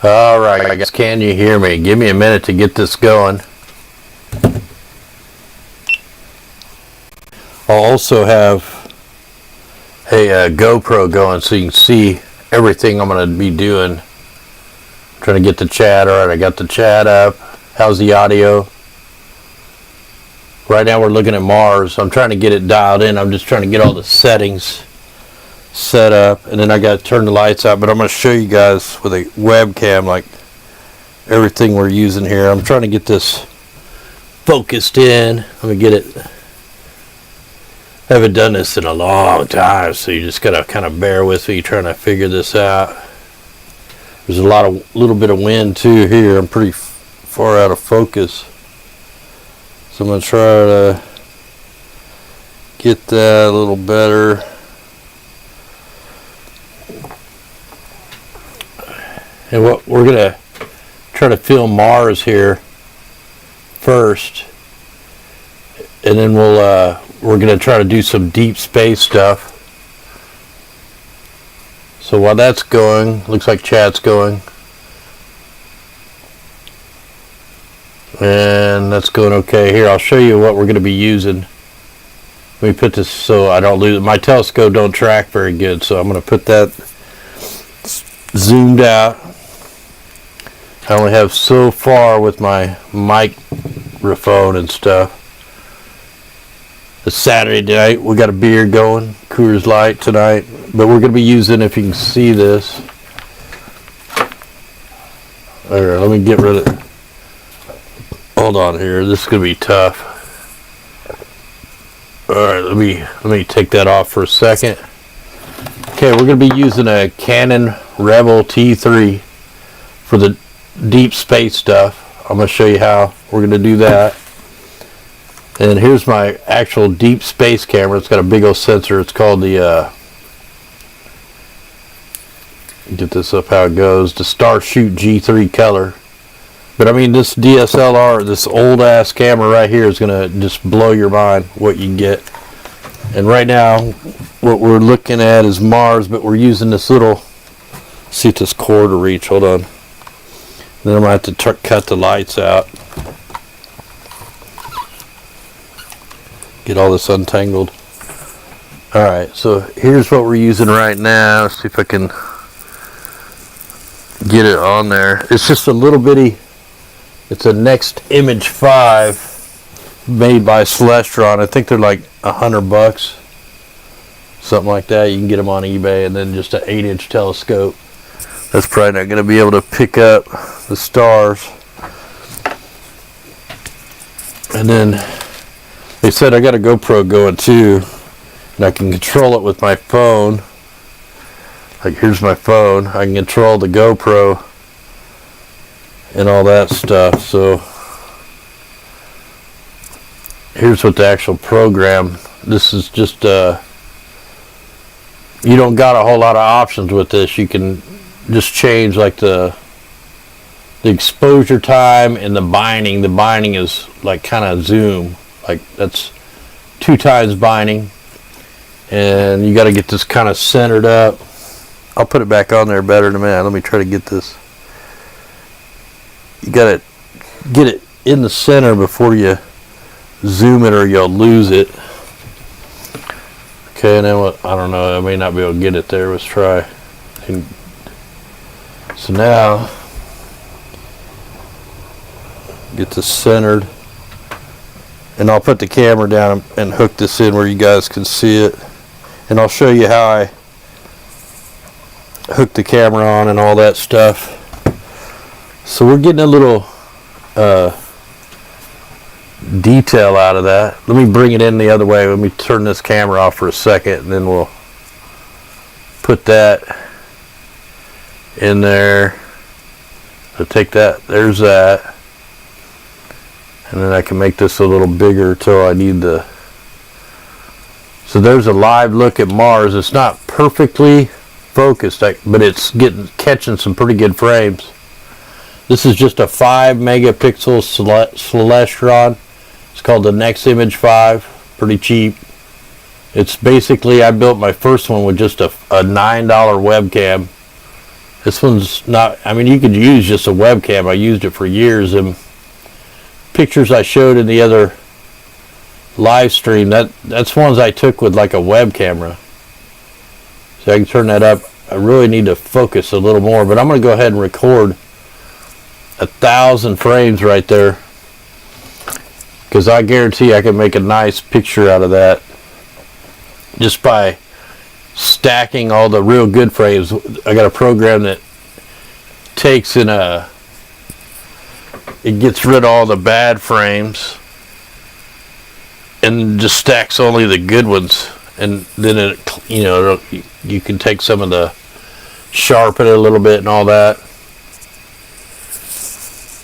Alright, I guess, can you hear me? Give me a minute to get this going. I'll also have a GoPro going so you can see everything I'm going to be doing. I'm trying to get the chat. Alright, I got the chat up. How's the audio? Right now we're looking at Mars. I'm trying to get it dialed in. I'm just trying to get all the settings set up, and then I got to turn the lights out, but I'm going to show you guys with a webcam like everything we're using here. I'm trying to get this focused in. Let me get it. I haven't done this in a long time, so you just got to kind of bear with me trying to figure this out. There's a little bit of wind too here. I'm pretty far out of focus, so I'm going to try to get that a little better. And what we're going to try to film Mars here first, and then we're going to try to do some deep space stuff. So while that's going, looks like chat's going, and that's going okay. Here, I'll show you what we're going to be using. Let me put this so I don't lose it. My telescope don't track very good, so I'm going to put that zoomed out. I only have so far with my microphone and stuff. It's Saturday night. We got a beer going, Coors Light tonight, but we're going to be using, if you can see this. Alright, let me get rid of it. Hold on here. This is going to be tough. Alright, let me take that off for a second. Okay, we're going to be using a Canon Rebel T3 for the deep space stuff. I'm going to show you how we're going to do that. And here's my actual deep space camera. It's got a big old sensor. It's called the get this up how it goes, the Starshoot G3 color. But I mean, this DSLR, this old ass camera right here is going to just blow your mind what you can get. And right now what we're looking at is Mars, but we're using this little, see if this cord will reach, hold on. Then I'm going to have to cut the lights out. Get all this untangled. Alright, so here's what we're using right now. Let's see if I can get it on there. It's just a little bitty, it's a Next Image 5 made by CELESTRON. I think they're like $100, something like that. You can get them on eBay. And then just an 8-inch telescope. That's probably not going to be able to pick up the stars. And then they said I got a GoPro going too, and I can control it with my phone. Like, here's my phone. I can control the GoPro and all that stuff. So here's what the actual program. This is just you don't got a whole lot of options with this. You can just change like the exposure time and the binding. The binding is like kind of zoom, like that's 2 times binding, and you got to get this kind of centered up. I'll put it back on there better in a minute. Let me try to get this. You got to get it in the center before you zoom it or you'll lose it. Okay, and then what, I don't know, I may not be able to get it there. Let's try. And so now get this centered, and I'll put the camera down and hook this in where you guys can see it, and I'll show you how I hook the camera on and all that stuff. So we're getting a little detail out of that. Let me bring it in the other way. Let me turn this camera off for a second, and then we'll put that in there. So take that, there's that, and then I can make this a little bigger till I need the. So there's a live look at Mars. It's not perfectly focused, but it's catching some pretty good frames. This is just a 5 megapixel CELESTRON. It's called the Next Image 5. Pretty cheap. It's basically, I built my first one with just a $9 webcam, This one's not, I mean, you could use just a webcam. I used it for years. And pictures I showed in the other live stream, that's ones I took with like a web camera. So I can turn that up. I really need to focus a little more, but I'm going to go ahead and record 1,000 frames right there, because I guarantee I can make a nice picture out of that just by stacking all the real good frames. I got a program that takes in it gets rid of all the bad frames and just stacks only the good ones, and then it, you know, you can take some of the, sharpen it a little bit and all that.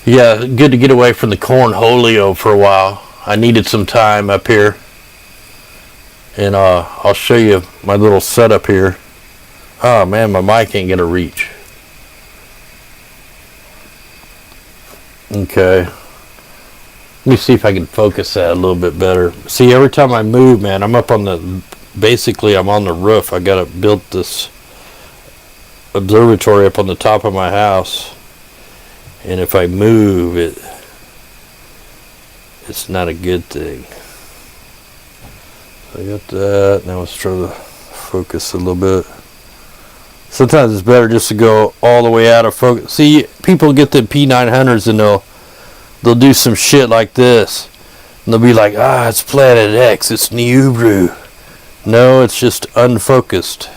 Yeah, good to get away from the cornholio for a while. I needed some time up here, and I'll show you my little setup here. Oh man, my mic ain't gonna reach. Okay, let me see if I can focus that a little bit better. See, every time I move, man, I'm up on the, basically I'm on the roof. I gotta build this observatory up on the top of my house, and if I move it, it's not a good thing. So I got that. Now let's try to focus a little bit. Sometimes it's better just to go all the way out of focus. See, people get the P900s and they'll do some shit like this, and they'll be like, ah, it's Planet X, it's Nibiru. No, it's just unfocused.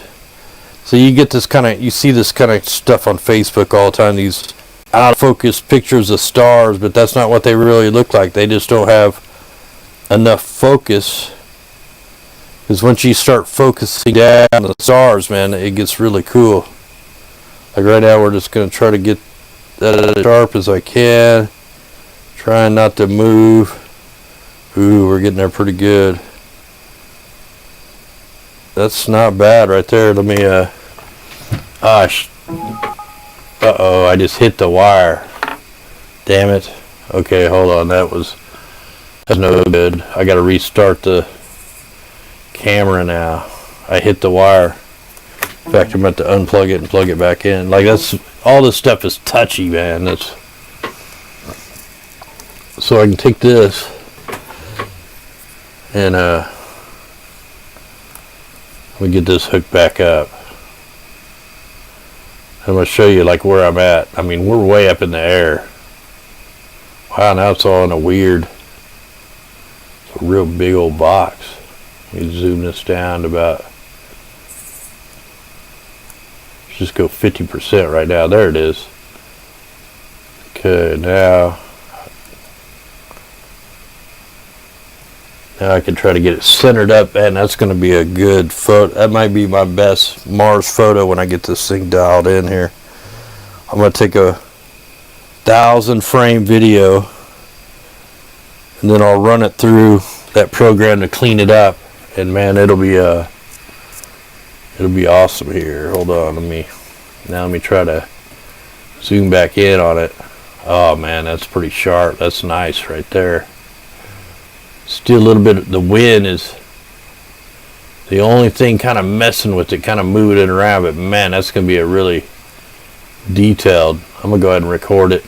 So you get this kind of, you see this kind of stuff on Facebook all the time, these out of focus pictures of stars, but that's not what they really look like. They just don't have enough focus. Because once you start focusing down the stars, man, it gets really cool. Like right now, we're just going to try to get that as sharp as I can. Trying not to move. Ooh, we're getting there pretty good. That's not bad right there. Let me, uh-oh, I just hit the wire. Damn it. Okay, hold on. That's no good. I got to restart the camera now. I hit the wire. In fact, I'm about to unplug it and plug it back in. Like, that's, all this stuff is touchy, man. That's, so I can take this and let me get this hooked back up. I'm going to show you like where I'm at. I mean, we're way up in the air. Wow, now it's all in a weird, it's a real big old box. Let me zoom this down to about, let's just go 50% right now. There it is. Okay, now I can try to get it centered up, and that's going to be a good photo. That might be my best Mars photo when I get this thing dialed in here. I'm going to take a 1,000 frame video, and then I'll run it through that program to clean it up, and man, it'll be awesome here. Hold on, let me try to zoom back in on it. Oh man, that's pretty sharp. That's nice right there. Still a little bit, the wind is the only thing kind of messing with it, kind of moving it around, but man, that's going to be a really detailed. I'm going to go ahead and record it.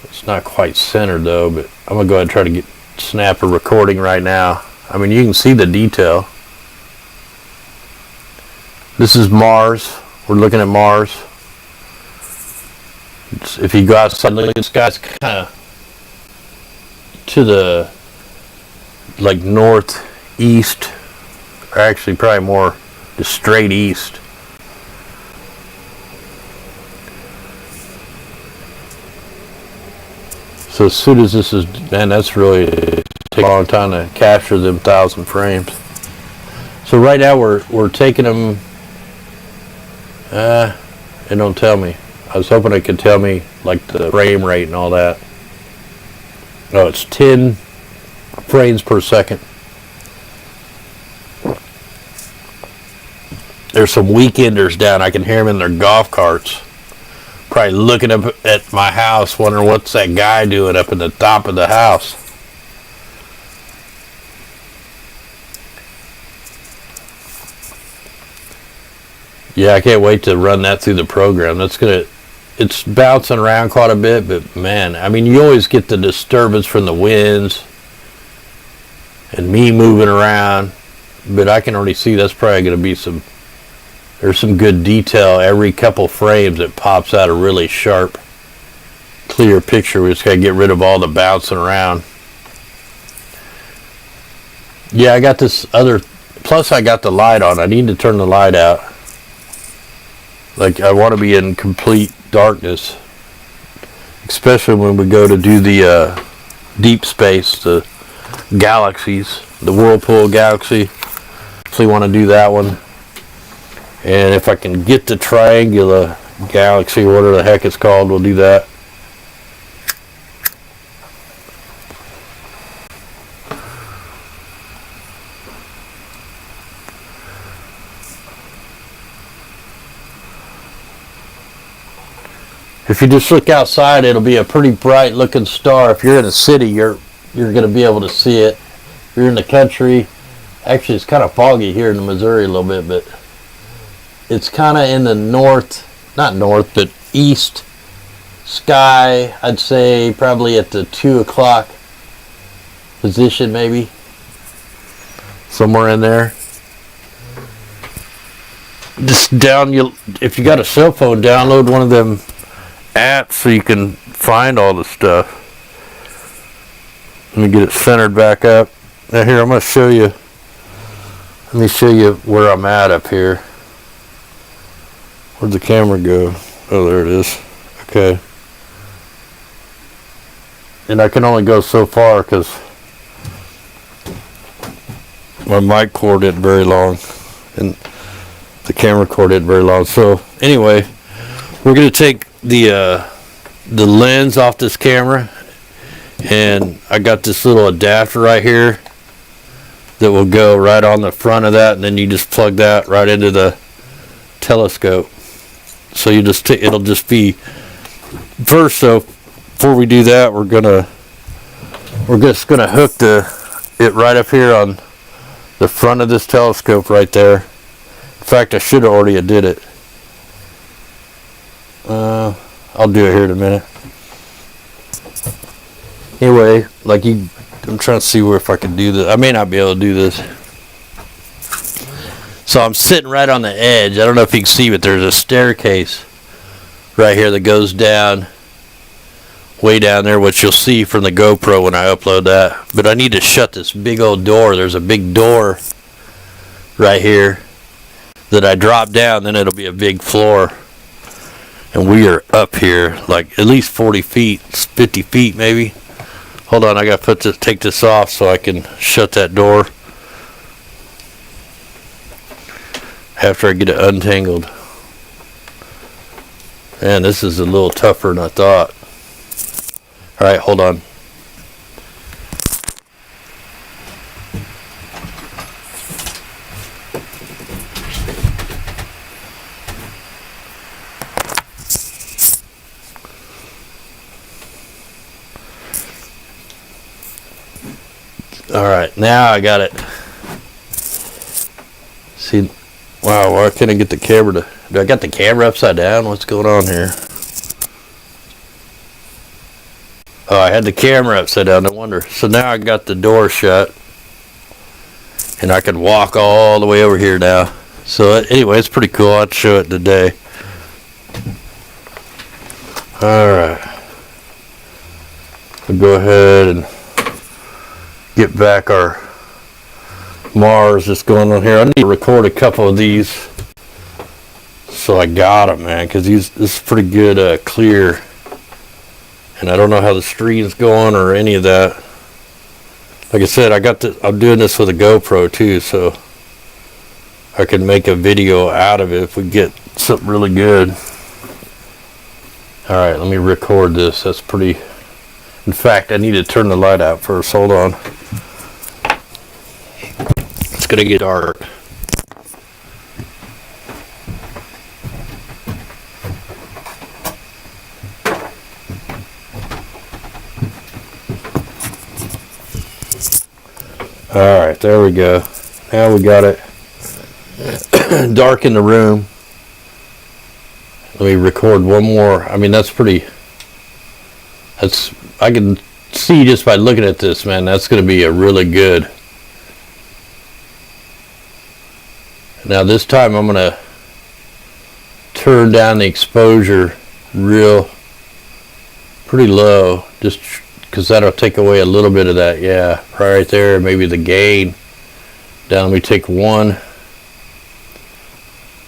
It's not quite centered though, but I'm going to go ahead and try to snap a recording right now. I mean, you can see the detail. This is Mars. We're looking at Mars. If you go outside and look at the sky, it's kind of to the like northeast, or actually probably more just straight east. So as soon as this is, man, that's really take a long time to capture them 1,000 frames. So right now we're taking them. It don't tell me. I was hoping it could tell me like the frame rate and all that. No, it's 10 frames per second. There's some weekenders down. I can hear them in their golf carts. Probably looking up at my house, wondering what's that guy doing up in the top of the house. Yeah, I can't wait to run that through the program. It's bouncing around quite a bit, but man, I mean, you always get the disturbance from the winds and me moving around, but I can already see that's probably going to be there's some good detail. Every couple frames it pops out a really sharp, clear picture. We just got to get rid of all the bouncing around. Yeah, I got this other, plus I got the light on. I need to turn the light out. Like, I want to be in complete darkness, especially when we go to do the deep space, the galaxies, the Whirlpool Galaxy. So you want to do that one. And if I can get the Triangular Galaxy, whatever the heck it's called, we'll do that. If you just look outside, it'll be a pretty bright looking star. If you're in a city, you're going to be able to see it. If you're in the country, actually it's kind of foggy here in Missouri a little bit, but it's kind of in the not north, but east sky. I'd say probably at the 2 o'clock position, maybe. Somewhere in there. Just if you got a cell phone, download one of them apps so you can find all the stuff. Let me get it centered back up. Now here, I'm going to show you. Let me show you where I'm at up here. Where'd the camera go? Oh, there it is. Okay. And I can only go so far because my mic cord isn't very long and the camera cord isn't very long. So anyway, we're going to take the lens off this camera, and I got this little adapter right here that will go right on the front of that, and then you just plug that right into the telescope. So you just it'll just be first. So before we do that, we're just gonna hook it right up here on the front of this telescope right there. In fact, I should have already did it. I'll do it here in a minute. Anyway, I'm trying to see if I can do this. I may not be able to do this. So I'm sitting right on the edge. I don't know if you can see, but there's a staircase right here that goes down, way down there, which you'll see from the GoPro when I upload that. But I need to shut this big old door. There's a big door right here that I drop down, then it'll be a big floor. And we are up here like at least 40 feet, 50 feet maybe. Hold on, I gotta take this off so I can shut that door after I get it untangled. Man, this is a little tougher than I thought. Alright, hold on. Alright, now I got it. See, wow, why can't I get the camera to... Do I got the camera upside down? What's going on here? Oh, I had the camera upside down, no wonder. So now I got the door shut. And I can walk all the way over here now. So anyway, it's pretty cool. I'll show it today. Alright. We'll go ahead and get back our Mars that's going on here. I need to record a couple of these, so I got them, man, because this is pretty good clear, and I don't know how the stream's going or any of that. Like I said, I'm doing this with a GoPro too, so I can make a video out of it if we get something really good. Alright, let me record this. That's pretty... In fact, I need to turn the light out first. Hold on. It's gonna get dark. Alright, there we go. Now we got it dark in the room. Let me record one more. I mean, that's pretty, I can see just by looking at this, man, that's going to be a really good. Now this time I'm going to turn down the exposure pretty low, just because that'll take away a little bit of that. Yeah, right there. Maybe the gain down. Let me take one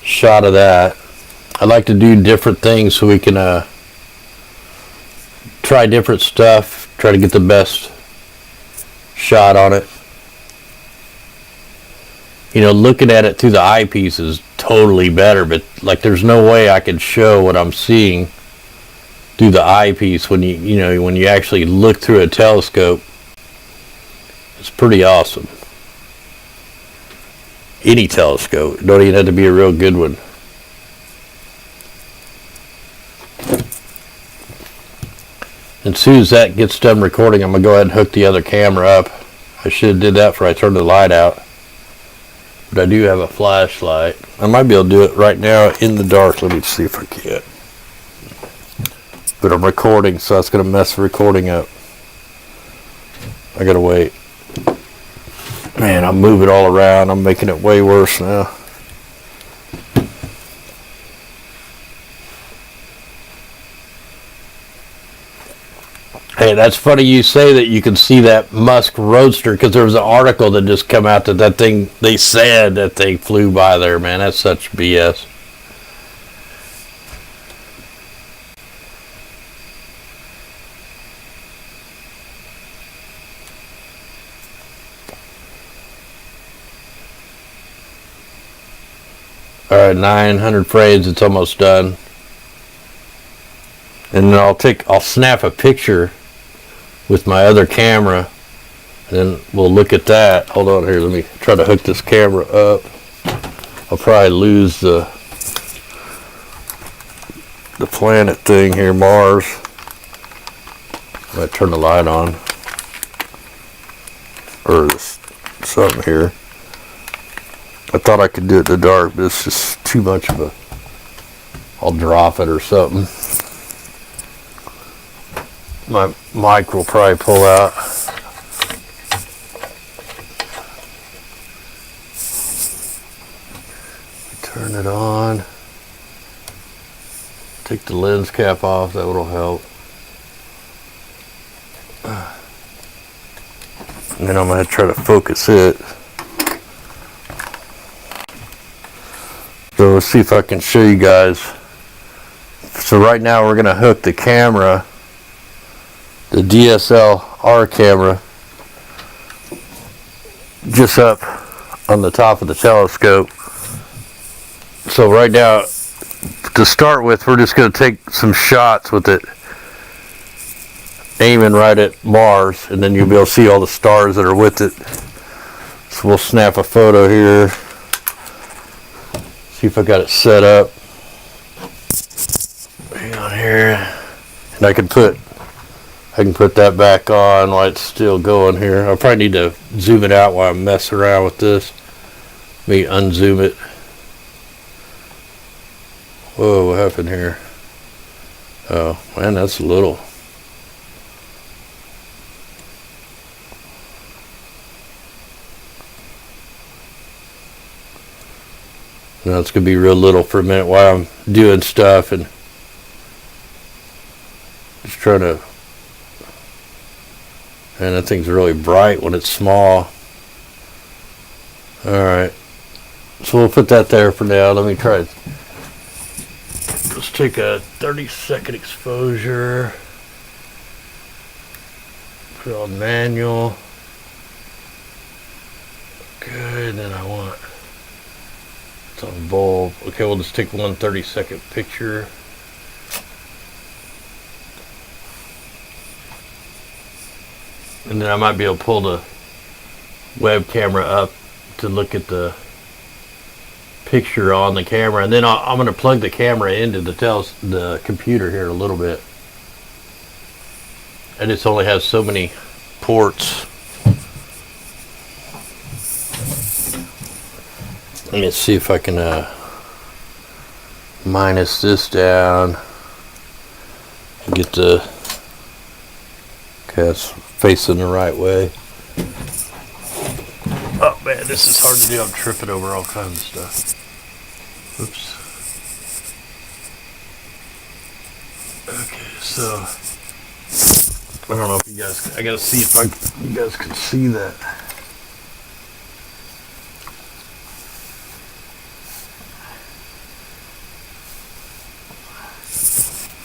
shot of that. I like to do different things so we can try different stuff, try to get the best shot on it. You know, looking at it through the eyepiece is totally better, but like there's no way I could show what I'm seeing through the eyepiece when when you actually look through a telescope. It's pretty awesome. Any telescope, it don't even have to be a real good one. And as soon as that gets done recording, I'm gonna go ahead and hook the other camera up. I should have did that before I turned the light out, but I do have a flashlight. I might be able to do it right now in the dark. Let me see if I can. But I'm recording, so that's gonna mess the recording up. I gotta wait. Man, I'm moving all around. I'm making it way worse now. Hey, that's funny you say that you can see that Musk Roadster, because there was an article that just came out that thing, they said that they flew by there, man. That's such BS. Alright, 900 frames, it's almost done. And then I'll snap a picture with my other camera, and then we'll look at that. Hold on here, let me try to hook this camera up. I'll probably lose the planet thing here, Mars. I might turn the light on. Or something here. I thought I could do it in the dark, but it's just too much of a... I'll drop it or something. My mic will probably pull out. Turn it on. Take the lens cap off, that will help. And then I'm going to try to focus it. So let's see if I can show you guys. So right now we're going to hook the camera, the DSLR camera, just up on the top of the telescope. So right now, to start with, we're just going to take some shots with it, aiming right at Mars, and then you'll be able to see all the stars that are with it. So we'll snap a photo here. See if I got it set up. Hang on here. And I can put that back on while it's still going here. I probably need to zoom it out while I'm messing around with this. Let me unzoom it. Whoa, what happened here? Oh, man, that's little. Now it's going to be real little for a minute while I'm doing stuff and just trying to... Man, that thing's really bright when it's small. Alright. So we'll put that there for now. Let me try it. Let's take a 30-second exposure. Put it on manual. Good, then I want... It's on bulb. Okay, we'll just take one 30-second picture. And then I might be able to pull the web camera up to look at the picture on the camera, and then I'm going to plug the camera into the computer here in a little bit. And this only has so many ports. Let me see if I can minus this down. Get the, okay, it's facing the right way. Oh man, this is hard to do. I'm tripping over all kinds of stuff. Oops. Okay, so I don't know if you guys, I gotta see if you guys can see that.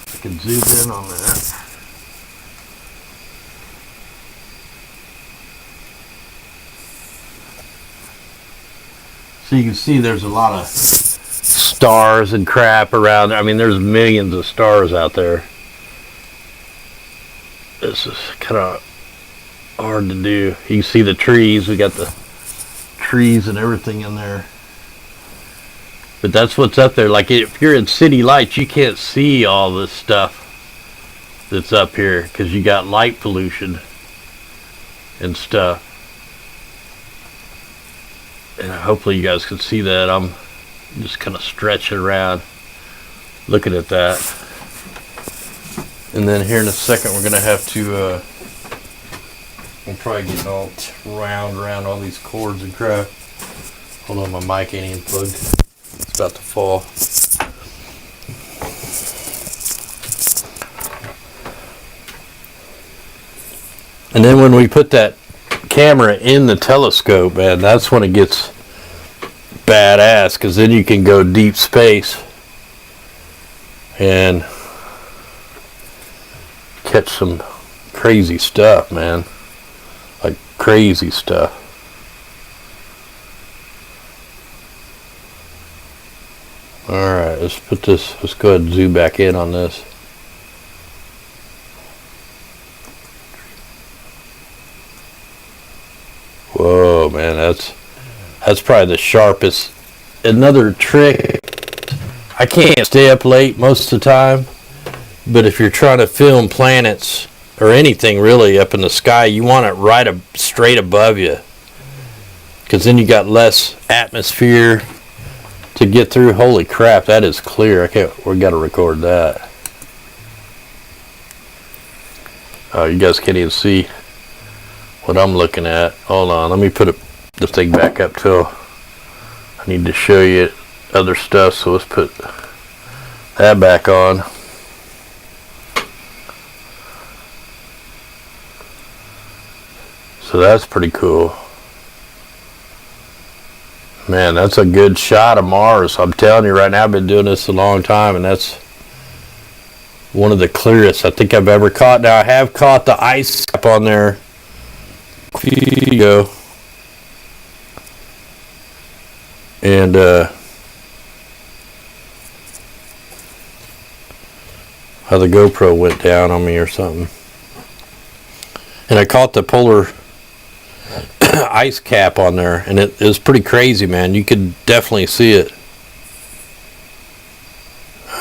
I can zoom in on that. So you can see there's a lot of stars and crap around there. I mean, there's millions of stars out there. This is kind of hard to do. You can see the trees. We got the trees and everything in there. But that's what's up there. Like if you're in city lights, you can't see all this stuff that's up here because you got light pollution and stuff. And hopefully you guys can see that. I'm just kind of stretching around looking at that. And then here in a second we're gonna have to I'm probably getting all round around all these cords and crap. Hold on, my mic ain't even plugged. It's about to fall. And then when we put that camera in the telescope, man, that's when it gets badass, because then you can go deep space and catch some crazy stuff, man. Like crazy stuff. Alright, let's put this, let's go ahead and zoom back in on this. Whoa, man, that's probably the sharpest. Another trick, I can't stay up late most of the time, but if you're trying to film planets or anything really up in the sky, you want it right up straight above you, because then you got less atmosphere to get through. Holy crap, that is clear. We got to record that. You guys can't even see what I'm looking at. Hold on, let me put the thing back up till I need to show you other stuff. So let's put that back on. So that's pretty cool. Man, that's a good shot of Mars. I'm telling you right now, I've been doing this a long time, and that's one of the clearest I think I've ever caught. Now I have caught the ice cap on there. Here you go. And how the GoPro went down on me or something. And I caught the polar ice cap on there, and it was pretty crazy, man. You could definitely see it.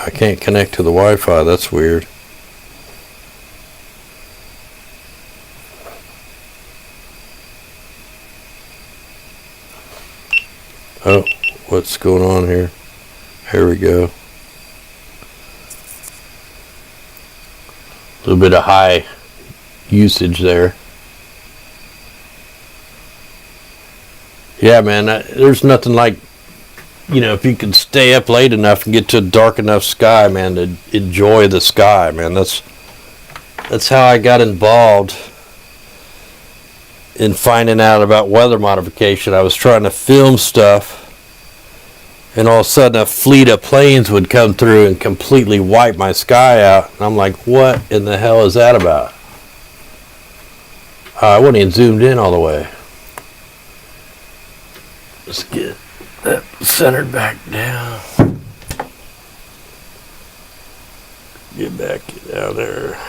I can't connect to the Wi-Fi. That's weird. Oh, what's going on here? Here we go. A little bit of high usage there. Yeah, man, there's nothing like, you know, if you can stay up late enough and get to a dark enough sky, man, to enjoy the sky, man. That's how I got involved in finding out about weather modification. I was trying to film stuff, and all of a sudden a fleet of planes would come through and completely wipe my sky out. And I'm like, what in the hell is that about? I wasn't even zoomed in all the way. Let's get that centered back down. Get back down there.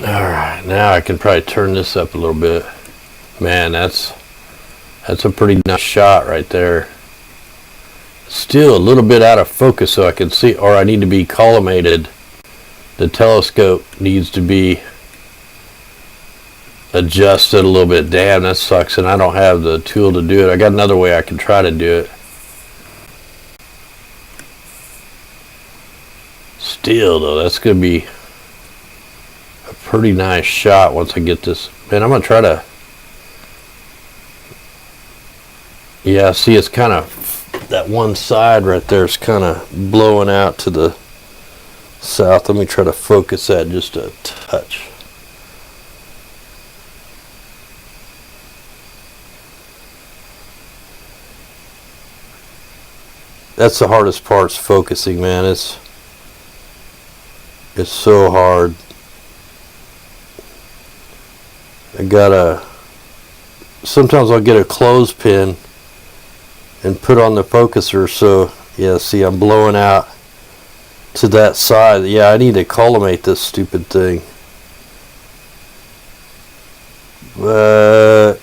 Alright, now I can probably turn this up a little bit. Man, that's a pretty nice shot right there. Still a little bit out of focus, so I can see, or I need to be collimated. The telescope needs to be adjusted a little bit. Damn, that sucks, and I don't have the tool to do it. I got another way I can try to do it. still though, that's gonna be a pretty nice shot once I get this. Man, I'm gonna try to, yeah, see, it's kind of, that one side right there is kind of blowing out to the south. Let me try to focus that just a touch. That's the hardest part, is focusing, man. It's so hard. Sometimes I'll get a clothespin and put on the focuser, so yeah, see, I'm blowing out to that side. Yeah, I need to collimate this stupid thing. But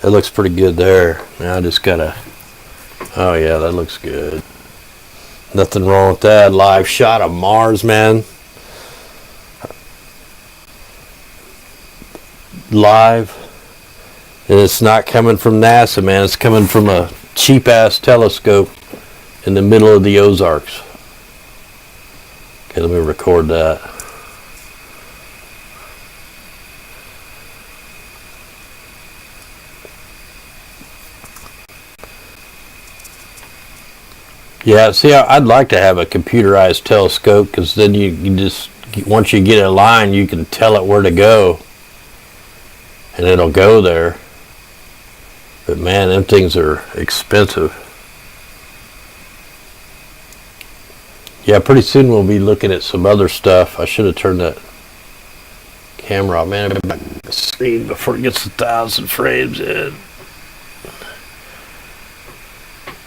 it looks pretty good there. Now I just gotta, oh yeah, that looks good. Nothing wrong with that. Live shot of Mars, man. Live. And it's not coming from NASA, man. It's coming from a cheap ass telescope in the middle of the Ozarks. Okay, let me record that. Yeah, see, I'd like to have a computerized telescope, because then you just, once you get a line, you can tell it where to go, and it'll go there. But man, them things are expensive. Yeah, pretty soon we'll be looking at some other stuff. I should have turned that camera off. Man, I got back the screen before it gets 1,000 frames in.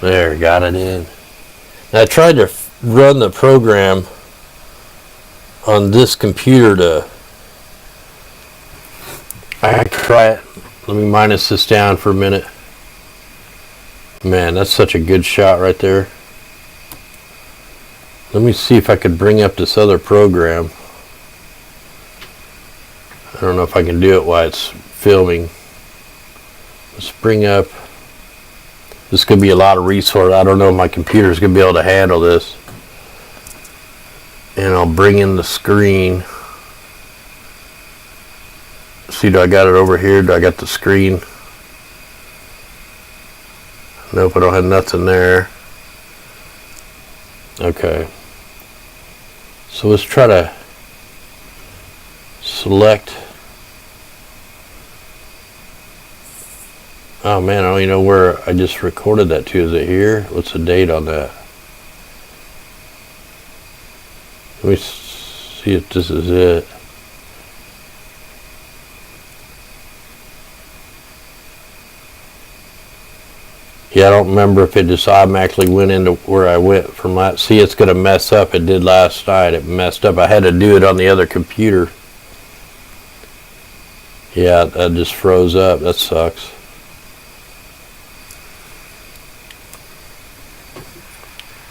There, got it in. Now, I tried to run the program on this computer to, I try it. Let me minus this down for a minute. Man, that's such a good shot right there. Let me see if I could bring up this other program. I don't know if I can do it while it's filming. Let's bring up, this could be a lot of resource. I don't know if my computer is going to be able to handle this. And I'll bring in the screen. See, do I got it over here? Do I got the screen? Nope, I don't have nothing there. Okay. So let's try to select. Oh man, I don't even know where I just recorded that to. Is it here? What's the date on that? Let me see if this is it. Yeah, I don't remember if it just automatically went into where I went from last. See, it's going to mess up. It did last night. It messed up. I had to do it on the other computer. Yeah, that just froze up. That sucks.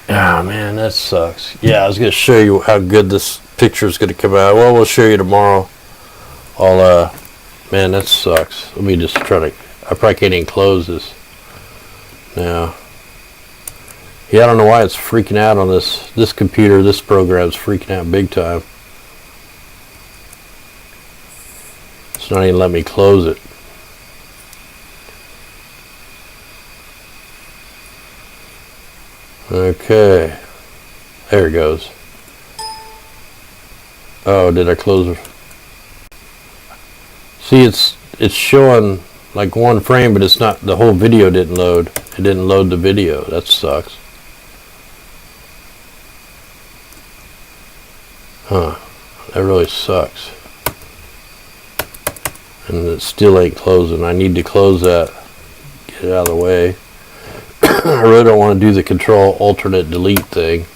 Ah, man, that sucks. Yeah, I was going to show you how good this picture is going to come out. Well, we'll show you tomorrow. Man, that sucks. Let me just try to, I probably can't even close this now. Yeah, I don't know why it's freaking out on this computer. This program's freaking out big time. It's not even letting me close it. Okay, there it goes. Oh, did I close it? See, it's showing like one frame, but it's not, the whole video didn't load. It didn't load the video. That sucks. Huh, that really sucks. And it still ain't closing. I need to close that, get it out of the way. I really don't want to do the control alternate delete thing.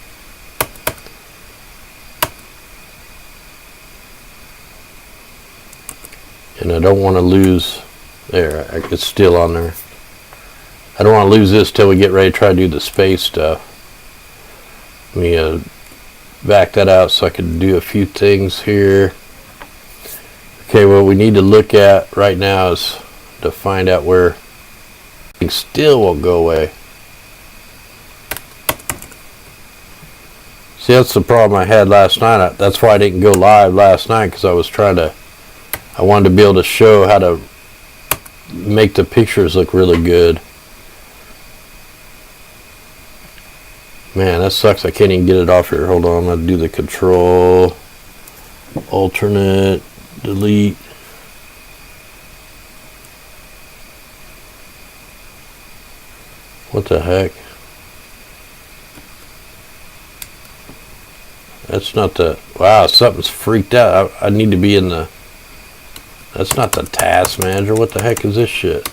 And I don't want to lose, there, it's still on there. I don't want to lose this till we get ready to try to do the space stuff. Let me back that out so I can do a few things here. Okay, what we need to look at right now is to find out where things still won't go away. See, that's the problem I had last night. That's why I didn't go live last night, because I wanted to be able to show how to make the pictures look really good. Man, that sucks. I can't even get it off here. Hold on, I'm going to do the control, alternate, delete. What the heck? That's not the... Wow, something's freaked out. I need to be in the... That's not the task manager. What the heck is this shit?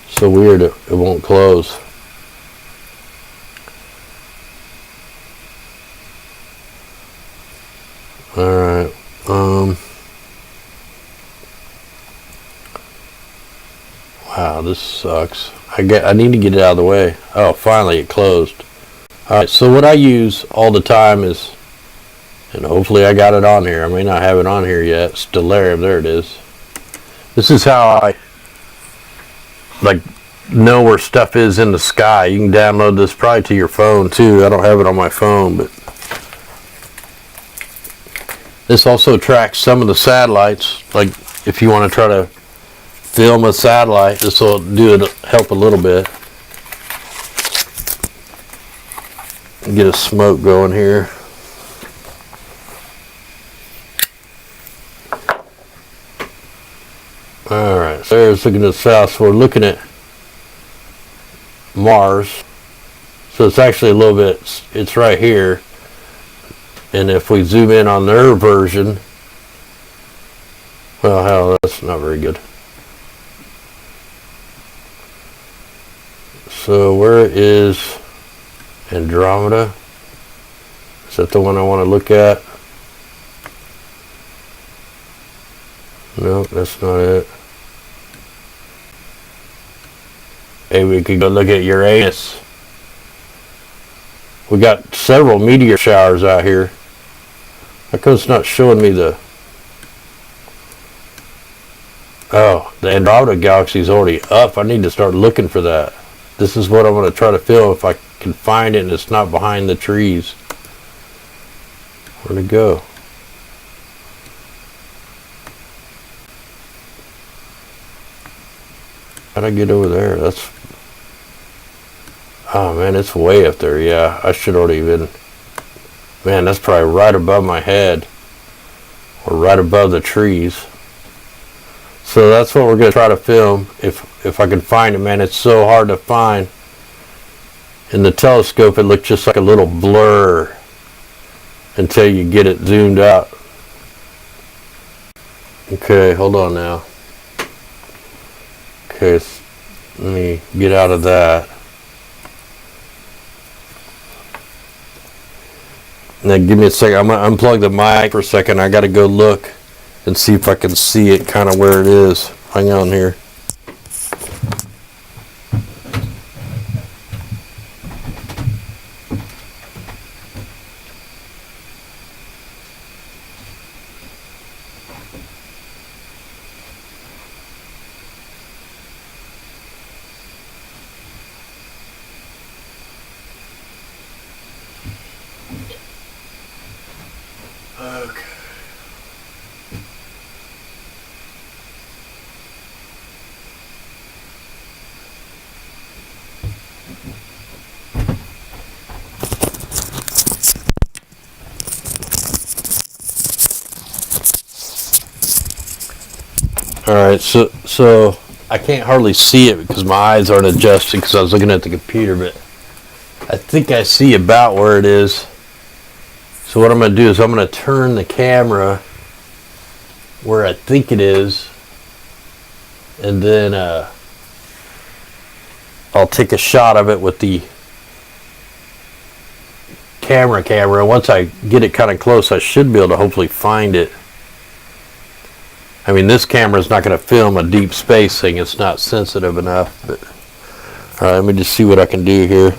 So weird, it won't close. Alright, wow, this sucks. I need to get it out of the way. Oh, finally it closed. Alright, so what I use all the time is, and hopefully I got it on here. I may not have it on here yet. Stellarium, there it is. This is how I know where stuff is in the sky. You can download this probably to your phone too. I don't have it on my phone, but this also tracks some of the satellites. Like if you want to try to film a satellite, this will help a little bit. Get a smoke going here. Alright, so there's looking at the south. So we're looking at Mars. So it's actually a little bit, it's right here. And if we zoom in on their version, well, hell, that's not very good. So where is Andromeda? Is that the one I want to look at? No, that's not it. Hey, we could go look at Uranus. We got several meteor showers out here. How come it's not showing me the... Oh, the Andromeda galaxy is already up. I need to start looking for that. This is what I'm going to try to film if I can find it and it's not behind the trees. Where'd it go? How'd I get over there? That's... Oh man, it's way up there. Yeah, I should already been... Man, that's probably right above my head. Or right above the trees. So that's what we're going to try to film. If I can find it, man, it's so hard to find. In the telescope, it looked just like a little blur until you get it zoomed out. Okay, hold on now. Okay, let me get out of that. Now give me a second. I'm going to unplug the mic for a second. I got to go look and see if I can see it kind of where it is. Hang on here. Okay. All right, so I can't hardly see it because my eyes aren't adjusted because I was looking at the computer, but I think I see about where it is. So what I'm going to do is I'm going to turn the camera where I think it is, and then I'll take a shot of it with the camera. Once I get it kind of close, I should be able to hopefully find it. I mean, this camera is not going to film a deep space thing. It's not sensitive enough. But all right, let me just see what I can do here.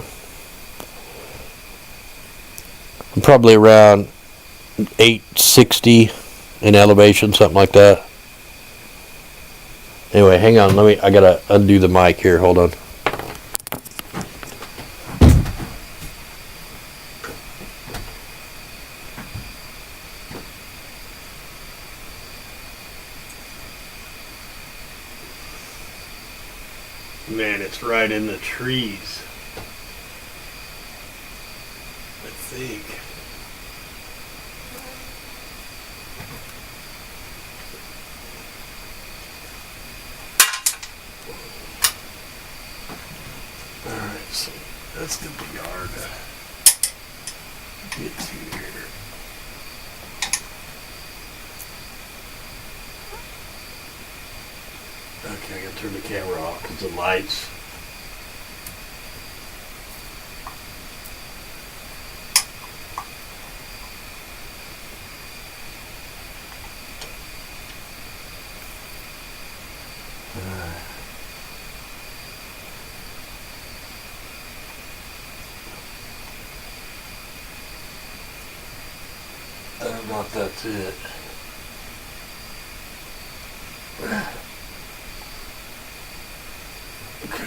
I'm probably around 860 in elevation, something like that. Anyway, hang on. I gotta undo the mic here. Hold on. Man, it's right in the trees. I think. Alright, so that's the yard. Get to here. Okay, I gotta turn the camera off because the lights. Not that's it. Okay.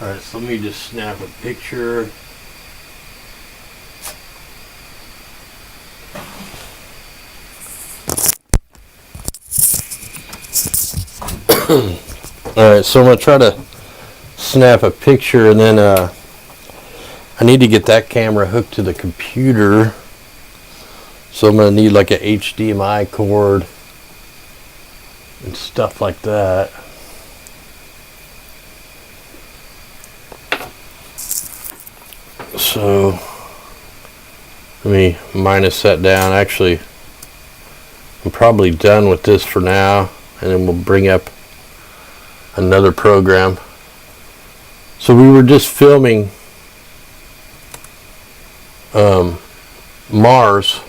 Alright, so let me just snap a picture. Alright, so I'm going to try to snap a picture, and then I need to get that camera hooked to the computer, so I'm going to need like a HDMI cord and stuff like that. So let me minus that down. Actually, I'm probably done with this for now, and then we'll bring up another program. So we were just filming Mars,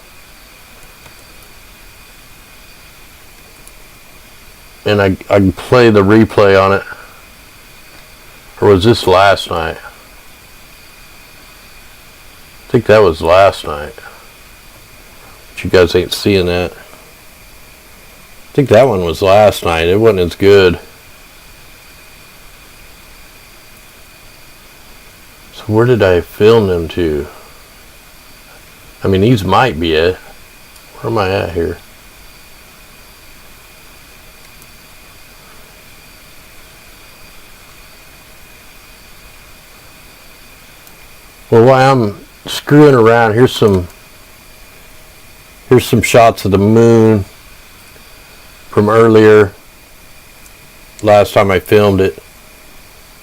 and I can play the replay on it. Or was this last night? I think that was last night. But you guys ain't seeing that. I think that one was last night. It wasn't as good. So where did I film them to? I mean, these might be it. Where am I at here? Well, while I'm screwing around, here's some shots of the moon from earlier, last time I filmed it.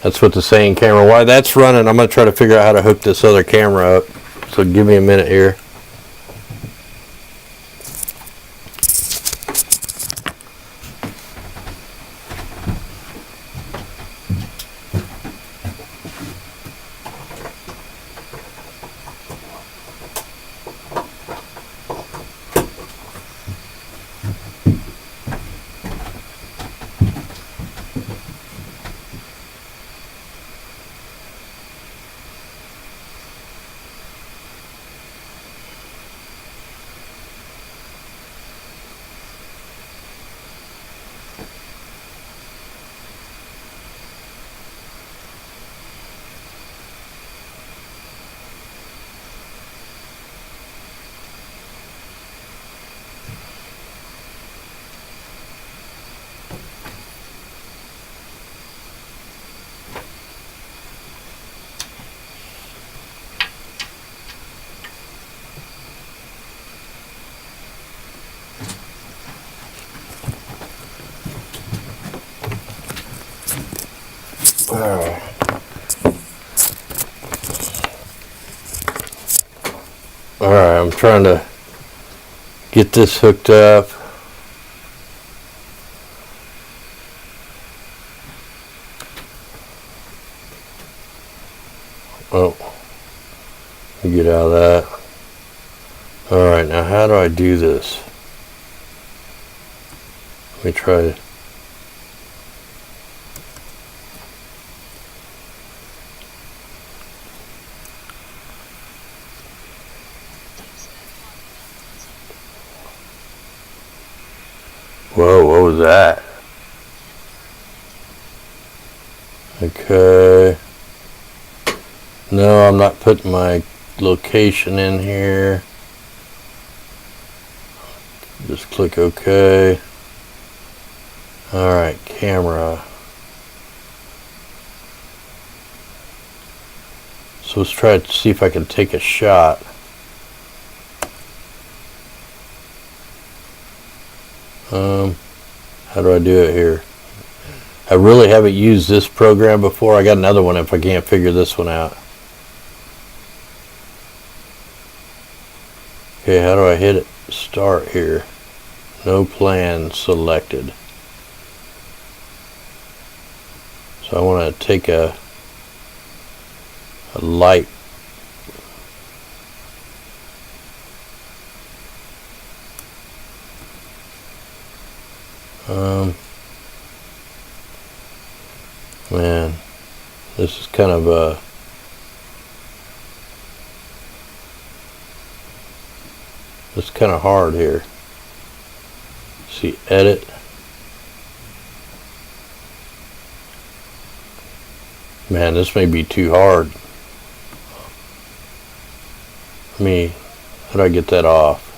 That's what the same camera. While that's running, I'm going to try to figure out how to hook this other camera up. So give me a minute here. Alright, I'm trying to get this hooked up. Oh, let me get out of that. Alright, now how do I do this? Let me try to. Whoa, what was that? Okay. No, I'm not putting my location in here. Just click OK. Alright, camera. So let's try to see if I can take a shot. How do I do it here? I really haven't used this program before. I got another one if I can't figure this one out. Okay, how do I hit it? Start here. No plan selected. So I want to take a light. Man, this is kind of a it's kind of hard here. See, edit. Man, this may be too hard. How do I get that off?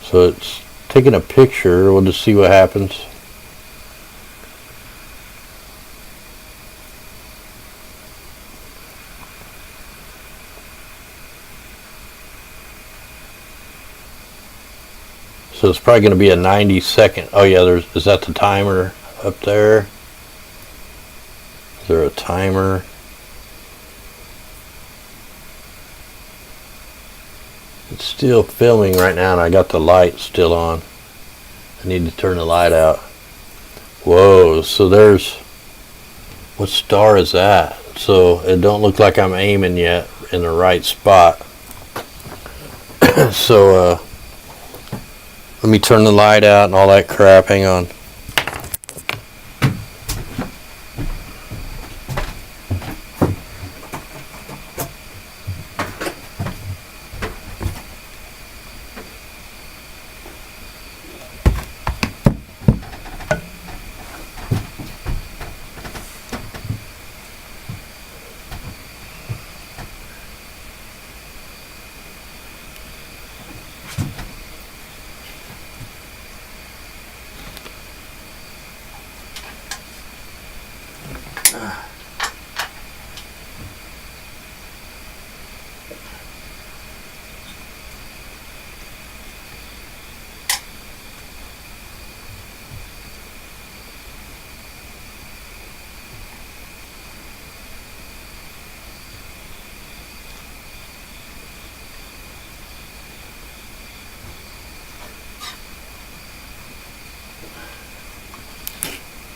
So it's taking a picture. We'll just see what happens. So it's probably going to be a 90-second. Oh yeah, is that the timer up there? Is there a timer? It's still filming right now and I got the light still on. I need to turn the light out. Whoa, so there's, what star is that? So it don't look like I'm aiming yet in the right spot. So let me turn the light out and all that crap. Hang on.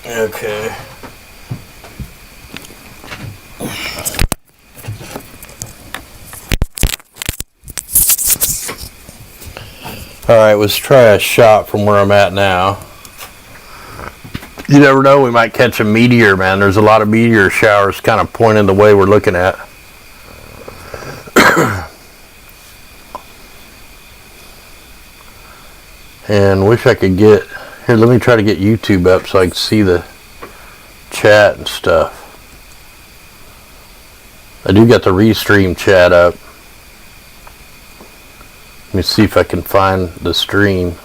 Okay. Alright, let's try a shot from where I'm at now. You never know, we might catch a meteor, man. There's a lot of meteor showers kind of pointing the way we're looking at. And wish I could get, here, let me try to get YouTube up so I can see the chat and stuff. I do got the restream chat up. Let me see if I can find the stream.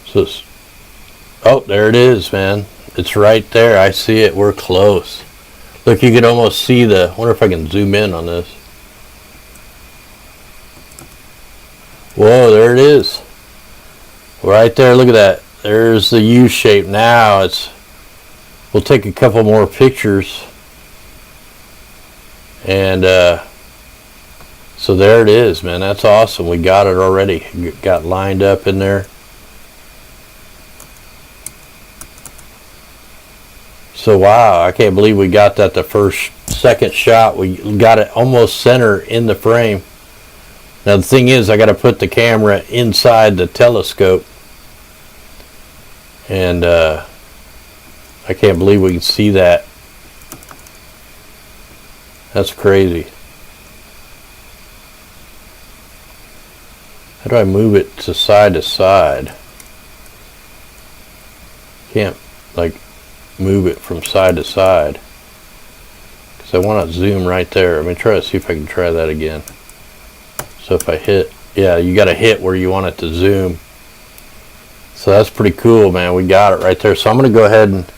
So it's, oh, there it is, man. It's right there. I see it. We're close. Look, you can almost see the, I wonder if I can zoom in on this. Whoa, there it is. Right there, look at that. There's the U shape. Now it's, we'll take a couple more pictures. And so there it is, man. That's awesome. We got it already. Got lined up in there. So wow, I can't believe we got that the second shot. We got it almost center in the frame. Now the thing is, I got to put the camera inside the telescope. And I can't believe we can see that. That's crazy. How do I move it to side? Can't like move it from side to side because I want to zoom right there. Let me try to see if I can try that again. So if I hit, yeah, you got to hit where you want it to zoom. So that's pretty cool, man. We got it right there. So I'm going to go ahead and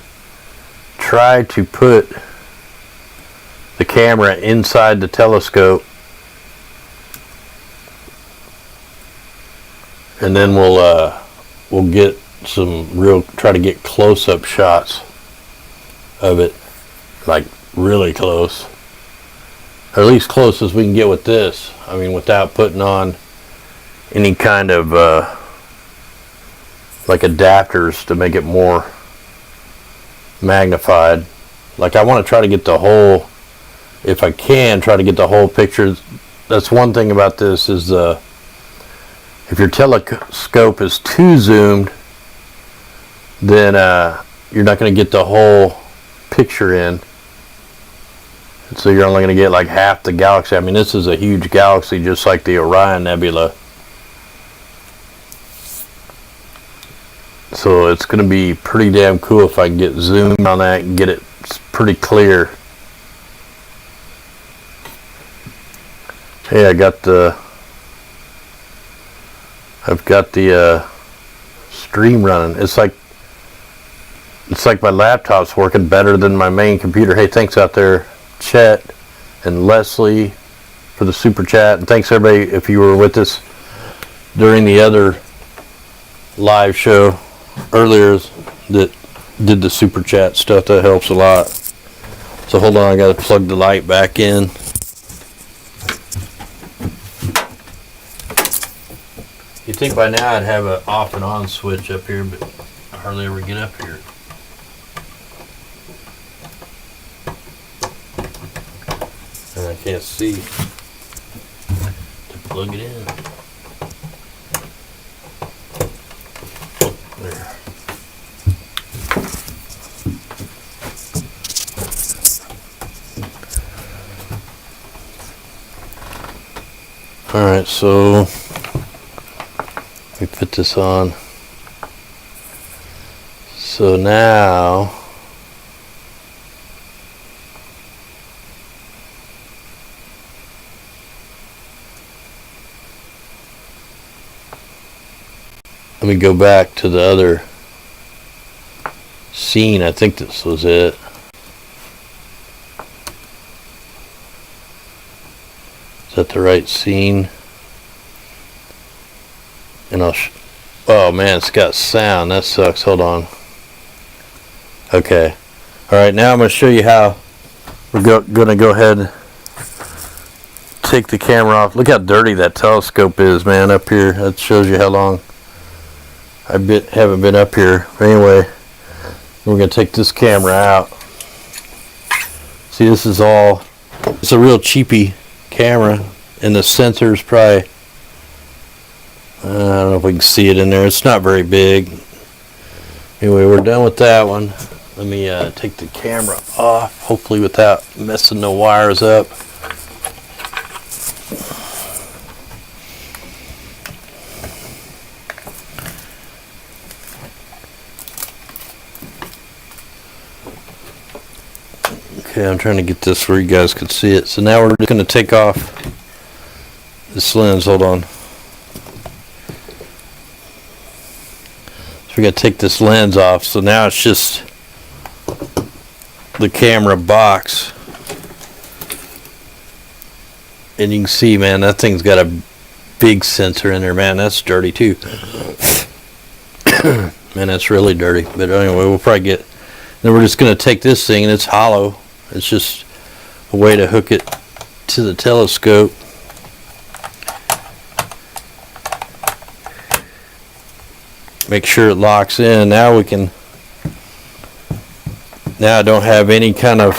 try to put the camera inside the telescope, and then we'll get some try to get close-up shots of it, like really close, or at least close as we can get with this. I mean, without putting on any kind of like adapters to make it more magnified. Like I want to try to get the whole, if I can, try to get the whole picture. That's one thing about this is if your telescope is too zoomed, then you're not going to get the whole picture in. So you're only going to get like half the galaxy. I mean, this is a huge galaxy, just like the Orion Nebula. So it's going to be pretty damn cool if I can get zoom on that and get it pretty clear. Hey, I've got the stream running. It's like my laptop's working better than my main computer. Hey, thanks out there, Chet and Leslie, for the super chat, and thanks everybody if you were with us during the other live show earlier that did the super chat stuff. That helps a lot. So hold on, I gotta plug the light back in. You'd think by now I'd have an off and on switch up here, but I hardly ever get up here. And I can't see to plug it in. There. Alright, so we put this on. So now let me go back to the other scene. I think this was it. Is that the right scene? And oh man, it's got sound. That sucks. Hold on. Okay. Alright, now I'm going to show you how we're going to go ahead and take the camera off. Look how dirty that telescope is, man, up here. That shows you how long I haven't been up here. But anyway, we're going to take this camera out. See, this is all, it's a real cheapy camera, and the sensor's probably, I don't know if we can see it in there. It's not very big. Anyway, we're done with that one. Let me take the camera off, hopefully without messing the wires up. Okay, I'm trying to get this where you guys can see it. So now we're just going to take off this lens. Hold on. So we got to take this lens off. So now it's just the camera box. And you can see, man, that thing's got a big sensor in there, man. That's dirty too. Man, that's really dirty. But anyway, we'll probably get, then we're just going to take this thing, and it's hollow. It's just a way to hook it to the telescope. Make sure it locks in. Now we can, now I don't have any kind of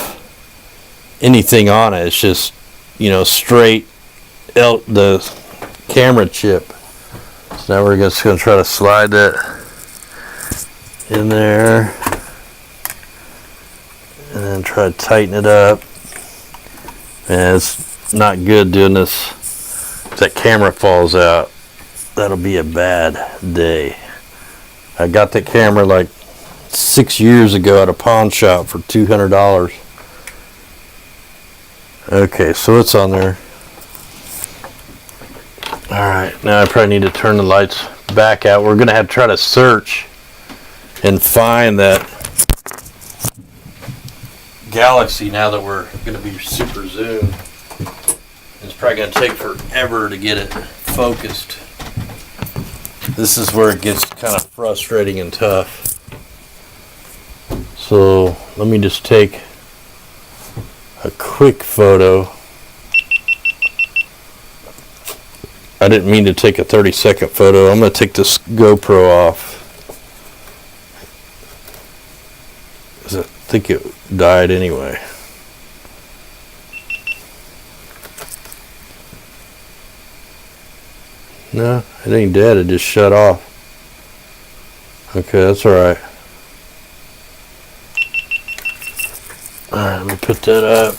anything on it. It's just, you know, straight the camera chip. So now we're just going to try to slide that in there. And then try to tighten it up. And it's not good doing this. If that camera falls out, that'll be a bad day. I got that camera like 6 years ago at a pawn shop for $200. Okay, so it's on there. Alright, now I probably need to turn the lights back out. We're going to have to try to search and find that galaxy now that we're going to be super zoomed. It's probably going to take forever to get it focused. This is where it gets kind of frustrating and tough. So let me just take a quick photo. I didn't mean to take a 30-second photo. I'm going to take this GoPro off. I think it died anyway. No, it ain't dead. It just shut off. Okay, that's alright. Alright, let me put that up.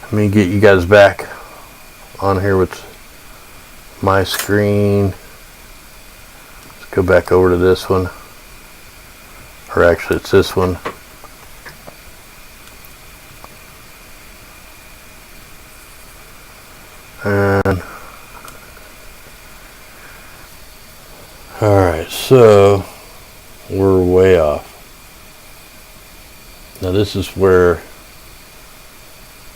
Let me get you guys back on here with my screen. Let's go back over to this one. Or actually, it's this one. And alright, so we're way off. Now this is where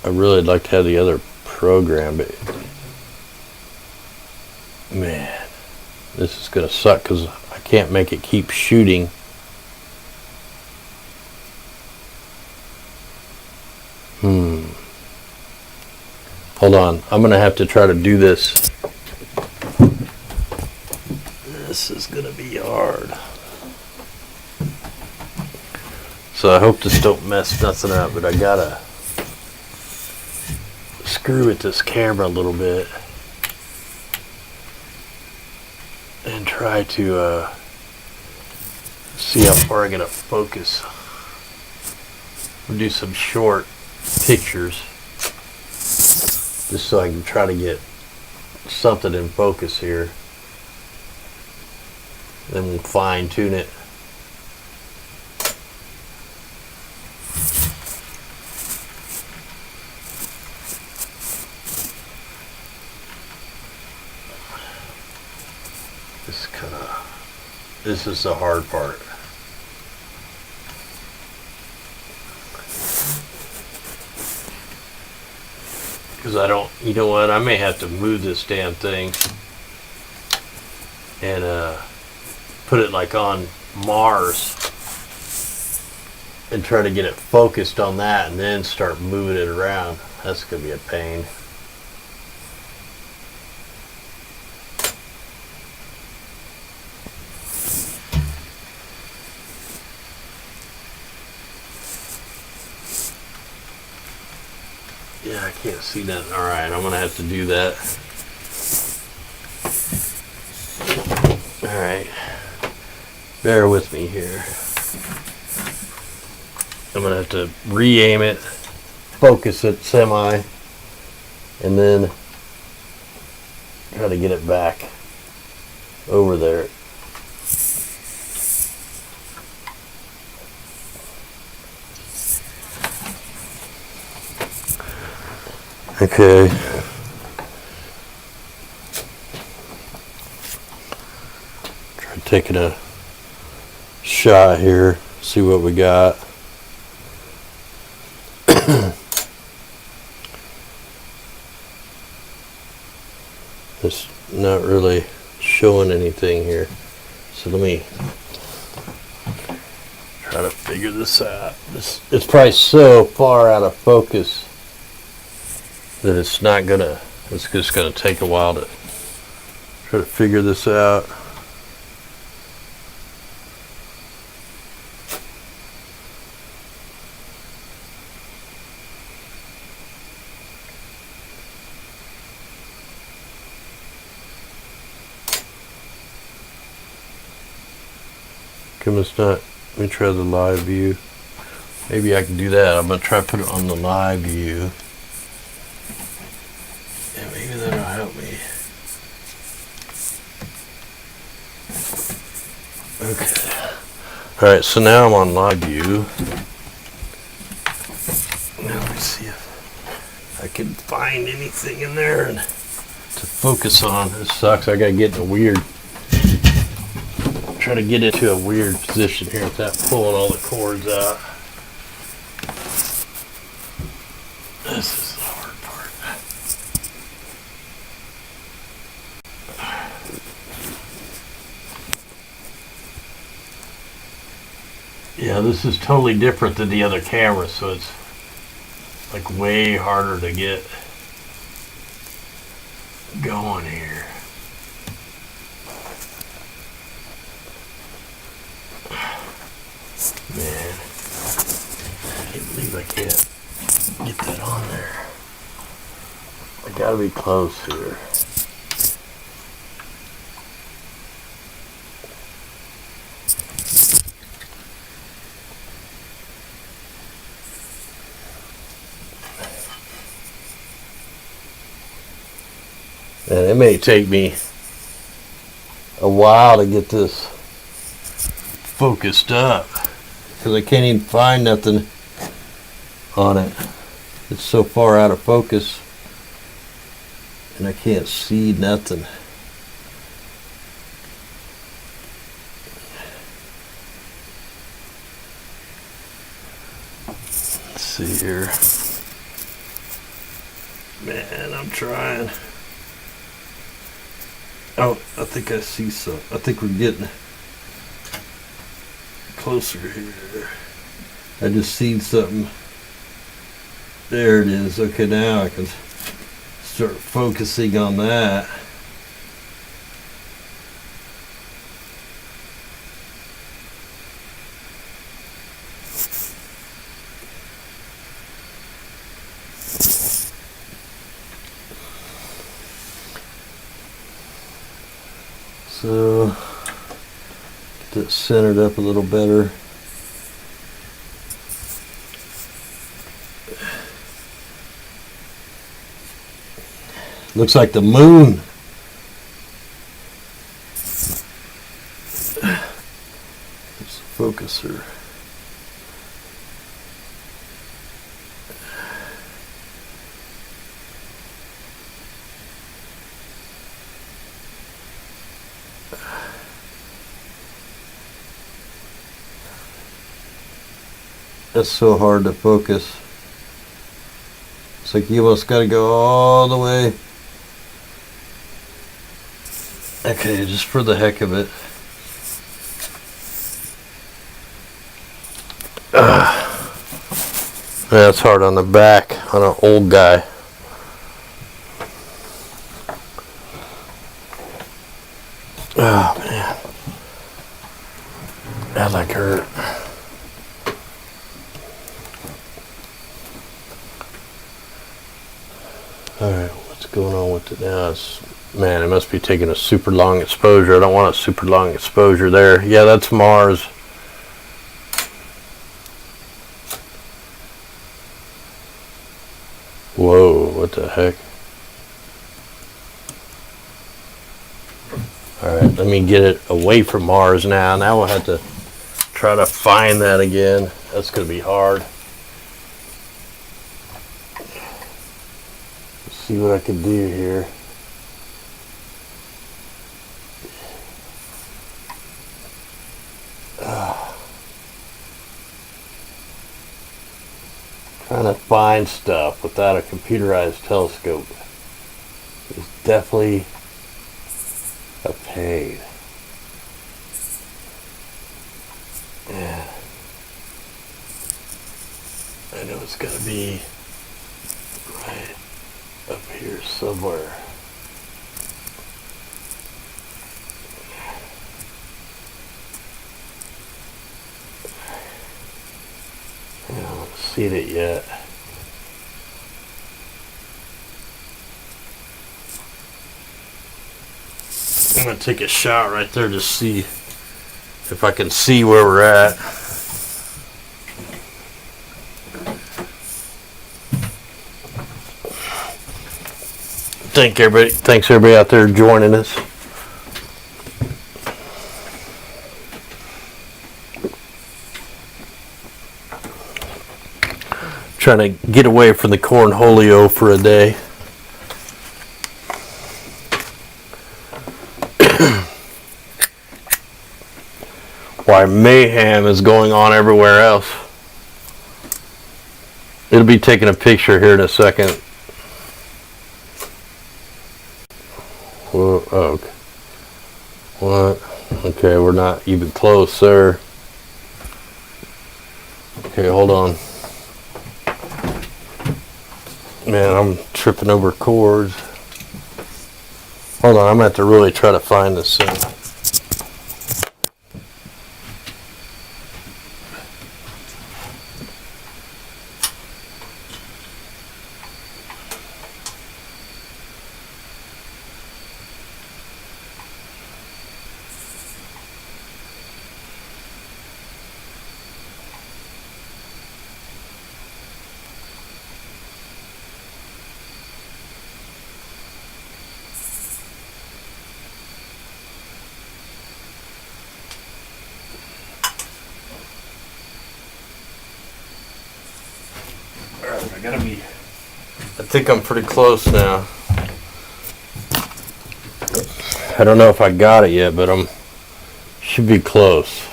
I really like to have the other program, but man, this is gonna suck because I can't make it keep shooting. Hold on, I'm gonna have to try to do this. This is gonna be hard. So I hope this don't mess nothing up, but I gotta screw with this camera a little bit and try to see how far I get to focus. We'll do some short pictures just so I can try to get something in focus here. Then we'll fine tune it. This is the hard part. Because I don't, you know what, I may have to move this damn thing and put it like on Mars and try to get it focused on that and then start moving it around. That's going to be a pain. Yeah, I can't see that. Alright, I'm going to have to do that. Alright. Bear with me here. I'm going to have to re-aim it, focus it semi, and then try to get it back over there. Okay. Try taking a shot here, see what we got. It's not really showing anything here. So let me try to figure this out. It's probably so far out of focus that it's just gonna take a while to try to figure this out. come it's not? Let me try the live view. Maybe I can do that. I'm gonna try to put it on the live view. Yeah, maybe that'll help me. Okay. Alright, so now I'm on live view. Now let me see if I can find anything in there and to focus on. This sucks. I gotta get in a weird, try to get into a weird position here without pulling all the cords out. This is the hard part. Yeah, this is totally different than the other camera, so it's like way harder to get going here. Man, I can't believe I can't get that on there. I gotta be close here. And it may take me a while to get this focused up because I can't even find nothing on it. It's so far out of focus and I can't see nothing. Let's see here. Man, I'm trying. Oh, I think I see some. I think we're getting closer here. I just seen something. There it is. Okay, now I can start focusing on that. So, get that centered up a little better. Looks like the moon. There's the focuser. That's so hard to focus. It's like you almost got to go all the way. Okay, just for the heck of it. That's hard on the back on an old guy. Oh man, that like hurt. Alright, what's going on with it now? Man, it must be taking a super long exposure. I don't want a super long exposure there. Yeah, that's Mars. Whoa, what the heck? Alright, let me get it away from Mars now. Now we'll have to try to find that again. That's going to be hard. See what I can do here. Trying to find stuff without a computerized telescope is definitely a pain. Yeah. I know it's got to be right up here somewhere. I haven't seen it yet. I'm going to take a shot right there to see if I can see where we're at. Thanks everybody out there joining us. Trying to get away from the cornholio for a day. Why mayhem is going on everywhere else. It'll be taking a picture here in a second. Whoa, oh, what? Okay, we're not even close, sir. Okay, hold on. Man, I'm tripping over cords. Hold on, I'm going to have to really try to find this thing. I think I'm pretty close now. I don't know if I got it yet, but should be close.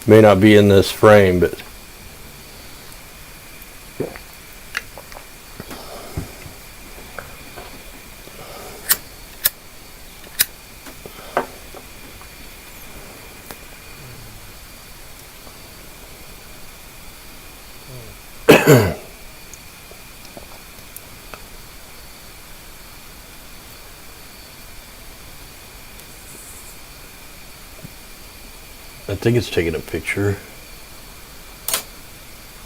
May not be in this frame, but I think it's taking a picture.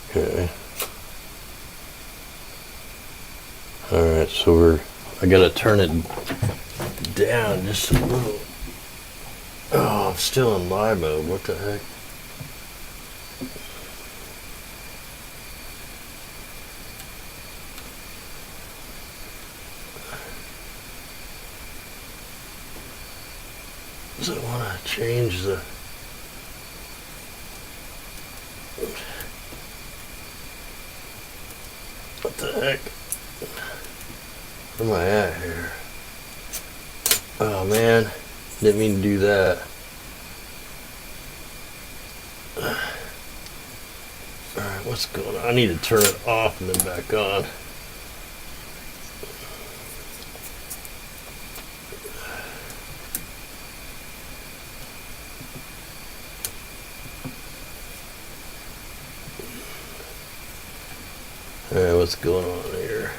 Okay. Alright, so I gotta turn it down just a little. Oh, I'm still in live mode. What the heck? Does it want to change the... What the heck? Where am I at here? Oh man, didn't mean to do that. Alright, what's going on? I need to turn it off and then back on. Alright, what's going on here?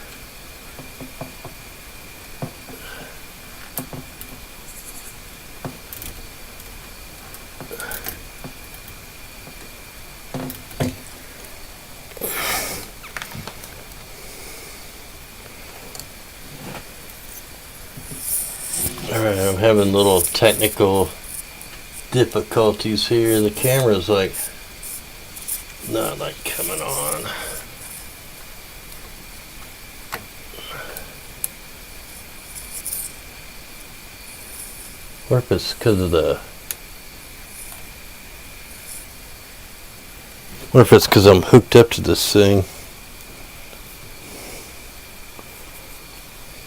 Alright, I'm having little technical difficulties here. The camera's like not like coming on. Or if it's because of the... What if it's because I'm hooked up to this thing?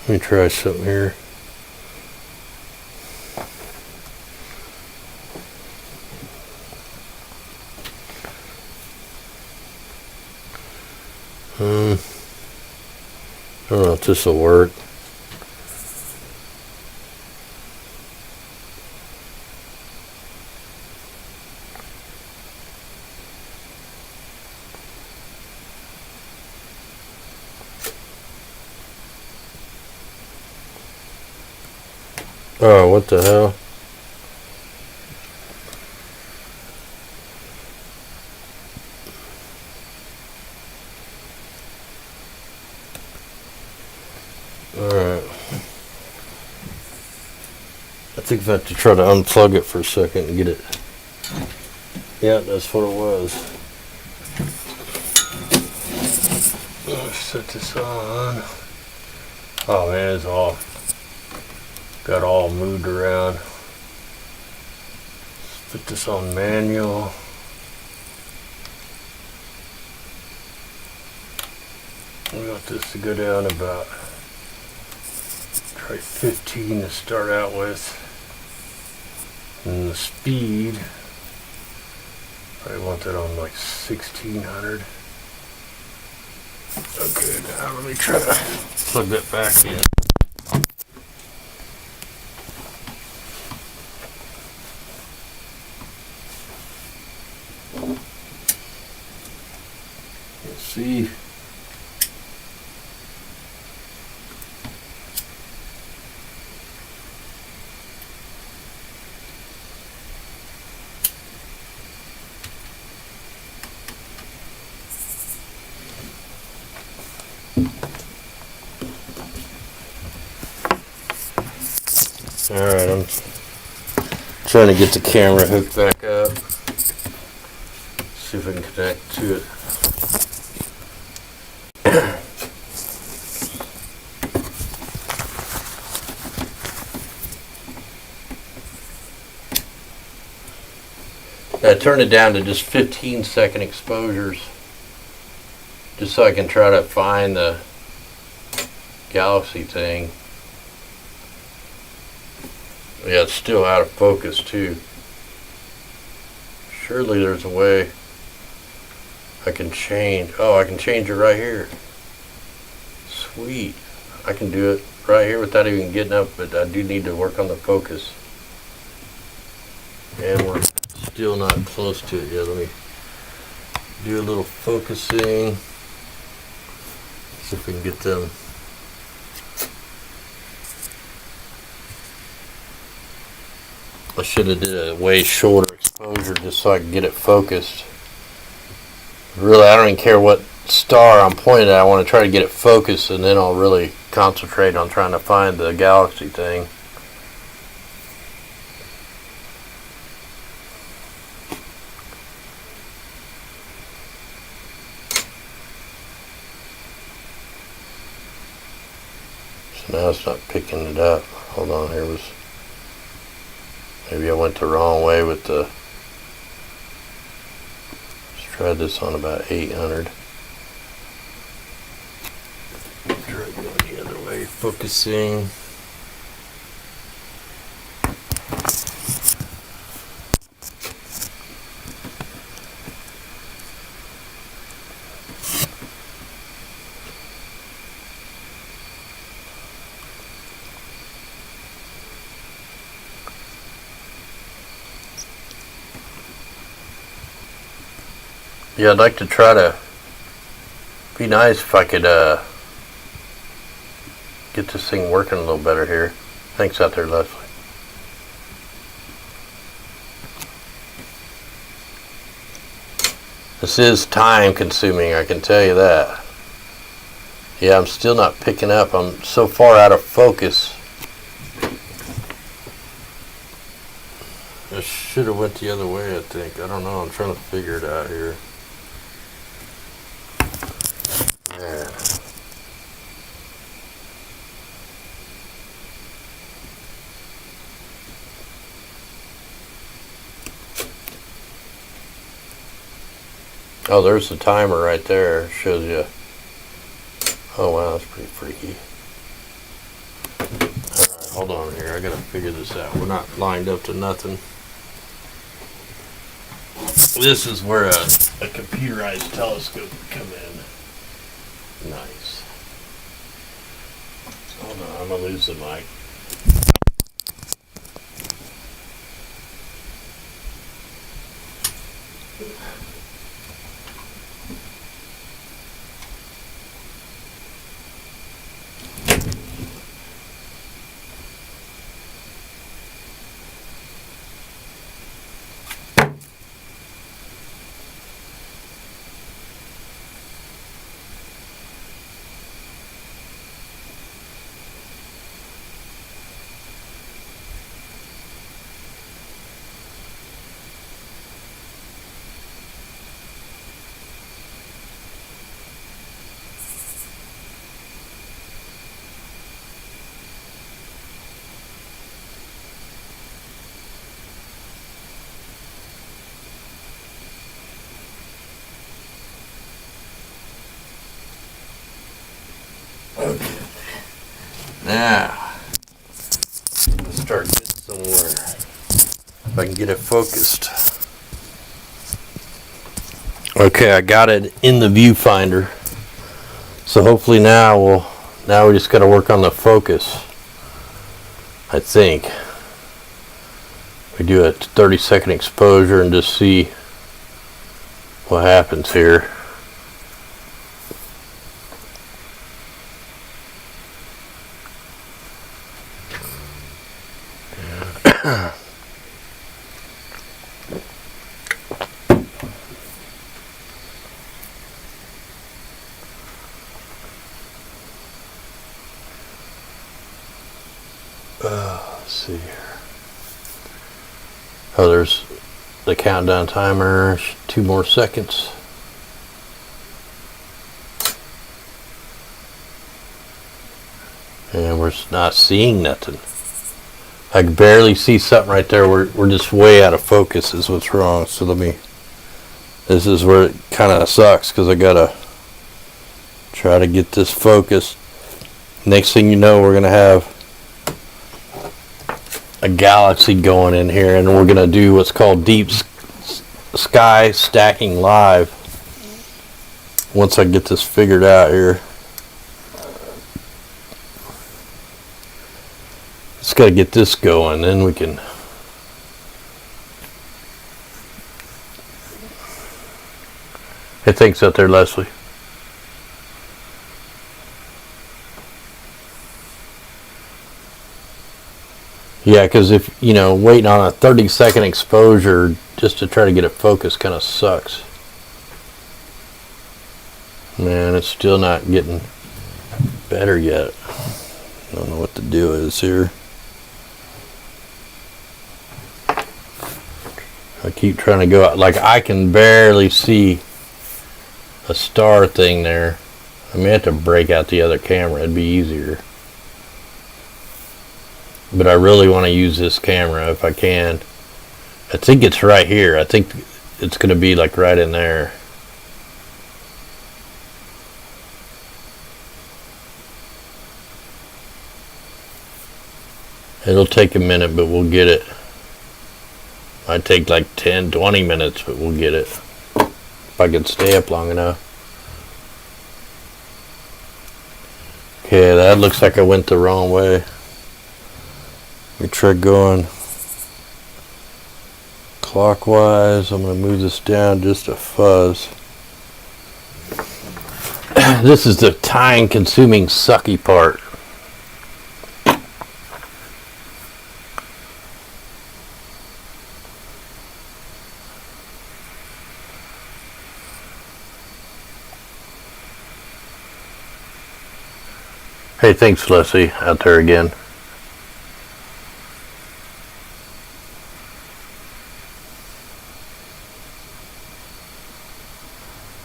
Let me try something here. I don't know if this will work. Oh, what the hell? Alright. I think I have to try to unplug it for a second and get it Yeah, that's what it was. Let's set this on. Oh man, it's all got all moved around. Let's put this on manual. We want this to go down about, try 15 to start out with. And the speed, I want that on like 1600. Okay, now let me try to plug that back in. Let's see. Alright, I'm trying to get the camera hooked back up. See if I can connect to it. I turned it down to just 15-second exposures, just so I can try to find the galaxy thing. Yeah, it's still out of focus too. Surely there's a way I can change. Oh, I can change it right here. Sweet. I can do it right here without even getting up, but I do need to work on the focus. And we're still not close to it yet. Let me do a little focusing. See if we can get them. I should have did a way shorter exposure just so I can get it focused. Really, I don't even care what star I'm pointing at. I want to try to get it focused, and then I'll really concentrate on trying to find the galaxy thing. So now it's not picking it up. Hold on, here was... Maybe I went the wrong way with the... Let's try this on about 800. Try going the other way, focusing. Yeah, I'd like to try to... Be nice if I could get this thing working a little better here. Thanks out there, Leslie. This is time consuming, I can tell you that. Yeah, I'm still not picking up. I'm so far out of focus. I should have went the other way, I think. I don't know. I'm trying to figure it out here. Yeah. Oh, there's the timer right there. Shows you. Oh wow, that's pretty freaky. Alright, hold on here. I gotta figure this out. We're not lined up to nothing. This is where a computerized telescope would come in. Nice. Hold on, I'm gonna lose the mic. Now, let's start getting somewhere. If I can get it focused. Okay, I got it in the viewfinder. So hopefully now we just got to work on the focus. I think we do a 30-second exposure and just see what happens here. Let's see here. Oh, there's the countdown timer. 2 more seconds. And we're not seeing nothing. I can barely see something right there. We're just way out of focus is what's wrong. So this is where it kind of sucks, because I gotta try to get this focused. Next thing you know, we're gonna have a galaxy going in here, and we're gonna do what's called deep sky stacking live once I get this figured out here. Just got to get this going, then we can Hey, thanks out there, Leslie. Yeah, because if, you know, waiting on a 30-second exposure just to try to get it focused kind of sucks. Man, it's still not getting better yet. I don't know what the deal is here. I keep trying to go out. Like, I can barely see a star thing there. I may have to break out the other camera. It'd be easier. But I really want to use this camera if I can. I think it's right here. I think it's going to be like right in there. It'll take a minute, but we'll get it. Might take like 10-20 minutes, but we'll get it. If I can stay up long enough. Okay, that looks like I went the wrong way. Let me try going clockwise. I'm going to move this down just a fuzz. This is the time-consuming, sucky part. Hey, thanks, Leslie, out there again.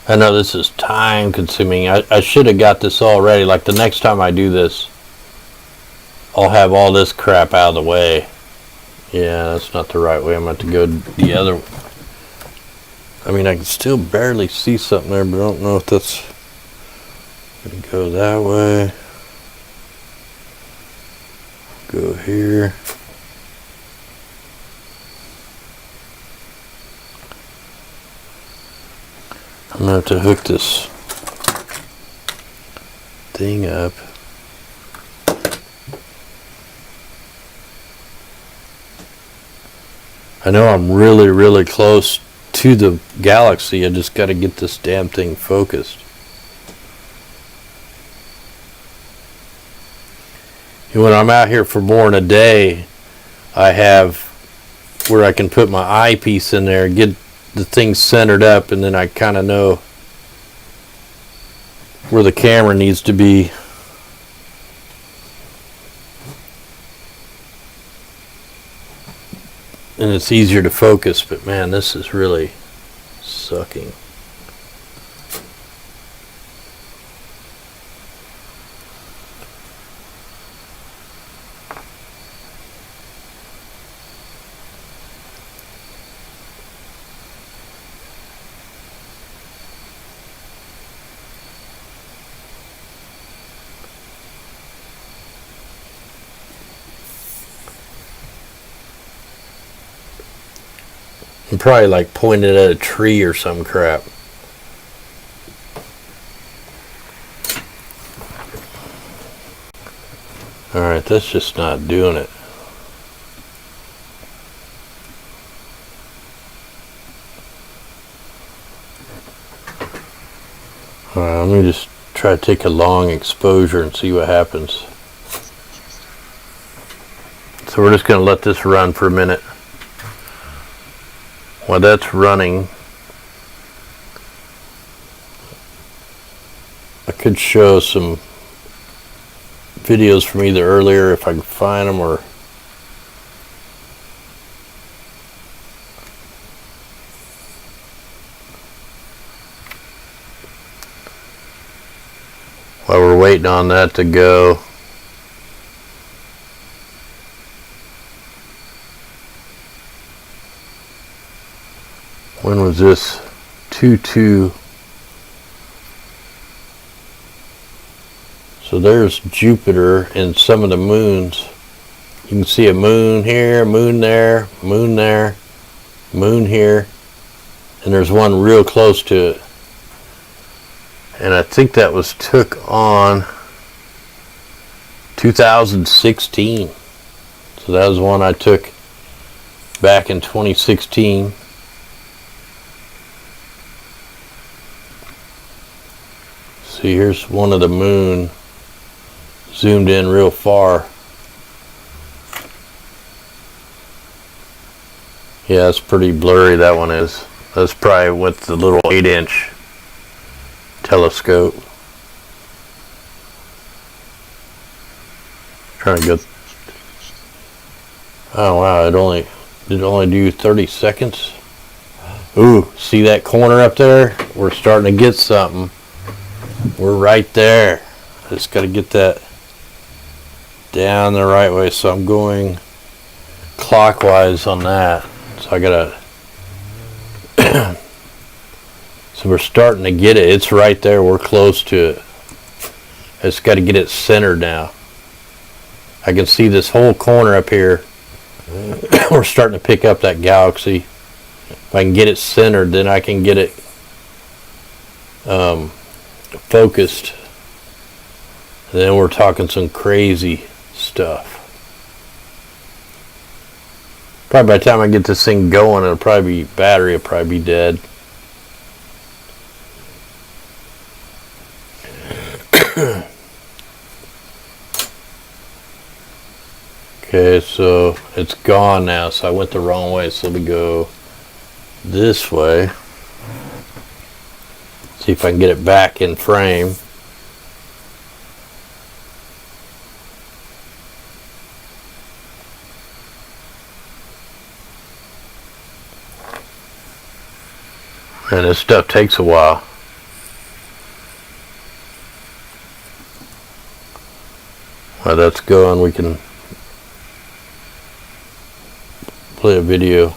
I know this is time consuming. I should have got this all ready. Like, the next time I do this, I'll have all this crap out of the way. Yeah, that's not the right way. I'm going to have to go the other. I mean, I can still barely see something there, but I don't know if that's going to go that way. Go here. I'm going to have to hook this thing up. I know I'm really, really close to the galaxy. I just got to get this damn thing focused. And when I'm out here for more than a day, I have where I can put my eyepiece in there, get the thing centered up, and then I kind of know where the camera needs to be. And it's easier to focus, but man, this is really sucking. I'm probably like pointed at a tree or some crap. Alright, that's just not doing it. Alright, let me just try to take a long exposure and see what happens. So we're just going to let this run for a minute. While that's running, I could show some videos from either earlier if I can find them, or while we're waiting on that to go. When was this? 2-2. So there's Jupiter and some of the moons. You can see a moon here, moon there, moon there, moon here, and there's one real close to it. And I think that was took on 2016. So that was one I took back in 2016. See, here's one of the moon zoomed in real far. Yeah, it's pretty blurry, that one is. That's probably with the little 8-inch telescope. Trying to go. Oh wow, did it only do 30 seconds? Ooh, see that corner up there? We're starting to get something. We're right there. I just got to get that down the right way. So I'm going clockwise on that. So I got to. So we're starting to get it. It's right there. We're close to it. I just got to get it centered now. I can see this whole corner up here. We're starting to pick up that galaxy. If I can get it centered, then I can get it focused. And then we're talking some crazy stuff. Probably by the time I get this thing going, it'll probably be, battery will probably be dead. Okay, so it's gone now, so I went the wrong way, so let me go this way. See if I can get it back in frame. And this stuff takes a while. While that's going, we can play a video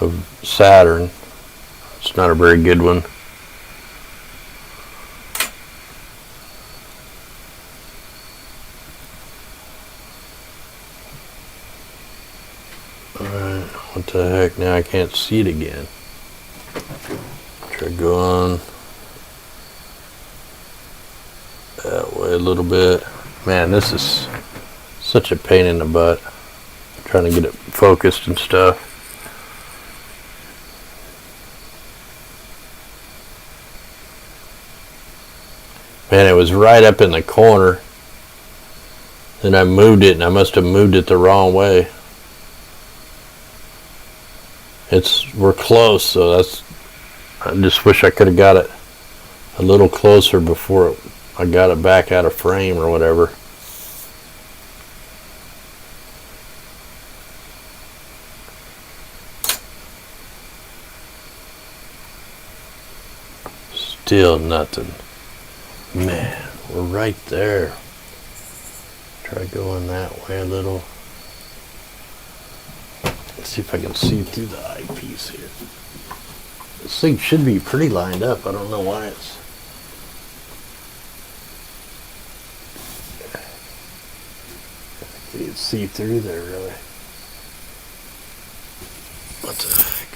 of Saturn. It's not a very good one. Alright, what the heck, now I can't see it again. Try to go on that way a little bit. Man, this is such a pain in the butt. Trying to get it focused and stuff. Man, it was right up in the corner. Then I moved it, and I must have moved it the wrong way. We're close, so I just wish I could have got it a little closer before I got it back out of frame or whatever. Still nothing. Man, we're right there. Try going that way a little. Let's see if I can see through the eyepiece here. This thing should be pretty lined up. I don't know why it's... You can see through there, really. What the heck?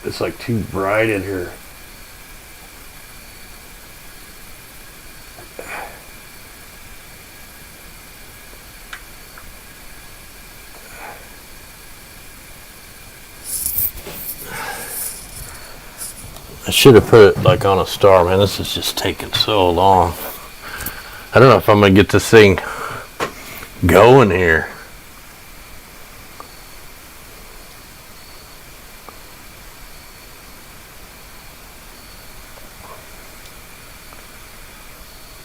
It's like too bright in here. I should have put it like on a star, man. This is just taking so long. I don't know if I'm gonna get this thing going here.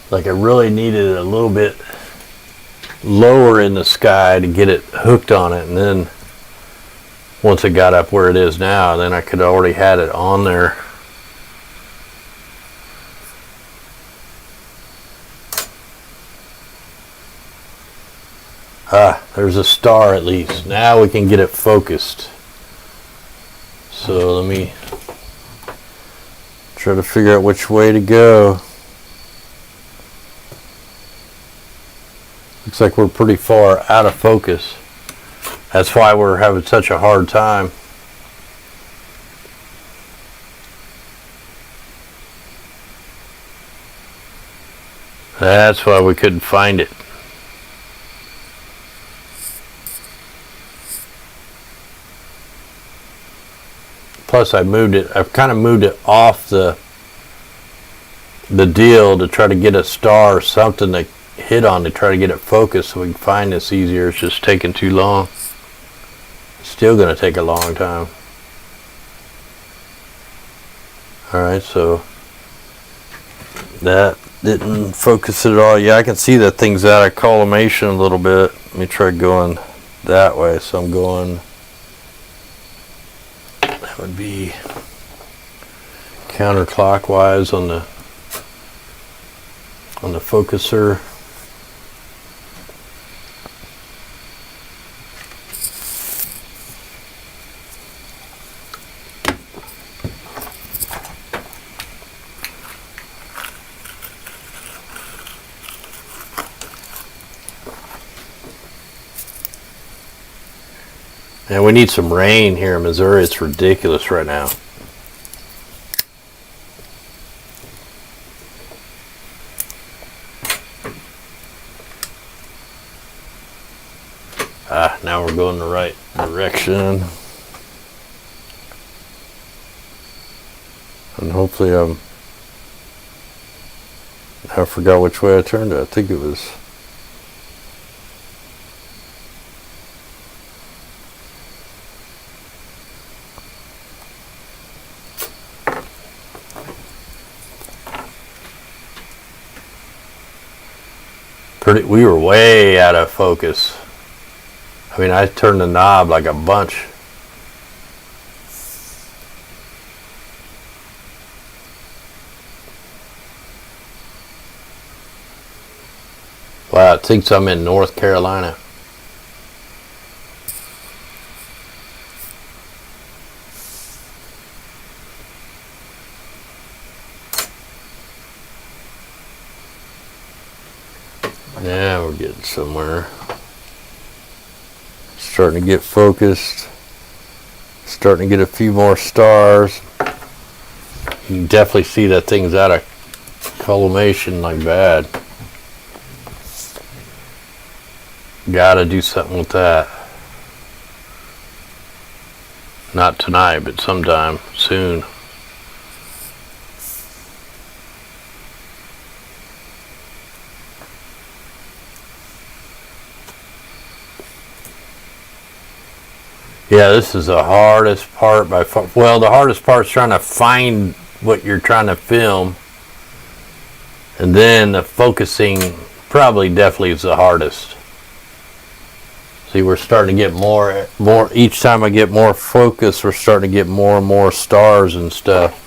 Like I really needed it a little bit lower in the sky to get it hooked on it, and then once it got up where it is now, then I could already had it on there. Ah, there's a star at least. Now we can get it focused. So let me try to figure out which way to go. Looks like we're pretty far out of focus. That's why we're having such a hard time. That's why we couldn't find it. Plus I've kind of moved it off the deal to try to get a star or something to hit on to try to get it focused so we can find this easier. It's just taking too long. It's still going to take a long time. Alright, so that didn't focus at all. Yeah, I can see that thing's out of collimation a little bit. Let me try going that way. So I'm going, that would be counterclockwise on the focuser. And we need some rain here in Missouri. It's ridiculous right now. Now we're going the right direction. And hopefully I forgot which way I turned it. I think it was we were way out of focus. I mean, I turned the knob like a bunch. Wow, it thinks I'm in North Carolina. Yeah, we're getting somewhere. Starting to get focused. Starting to get a few more stars. You can definitely see that thing's out of collimation like bad. Gotta do something with that. Not tonight, but sometime soon. Yeah, this is the hardest part by far. Well, the hardest part is trying to find what you're trying to film. And then the focusing probably definitely is the hardest. See, we're starting to get more, each time I get more focus, we're starting to get more and more stars and stuff.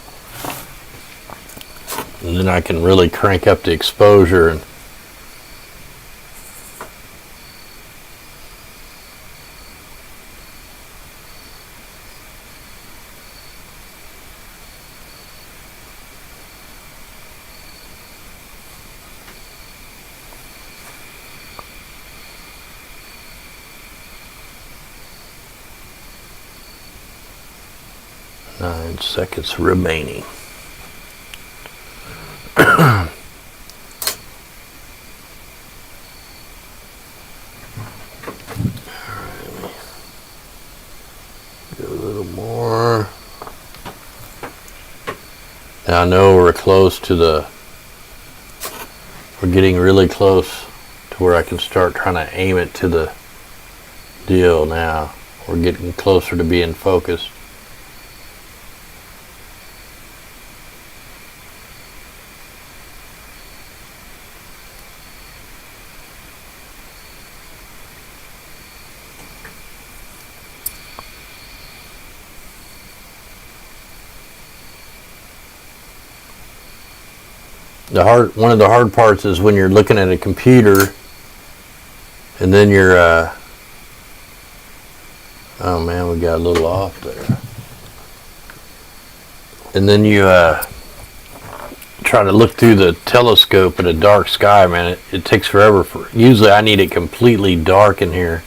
And then I can really crank up the exposure and 9 seconds remaining. Go a little more. Now I know we're close to we're getting really close to where I can start trying to aim it to the deal now. We're getting closer to being focused. One of the hard parts is when you're looking at a computer and then you're oh man, we got a little off there. And then you try to look through the telescope in a dark sky, man. It takes forever. Usually I need it completely dark in here.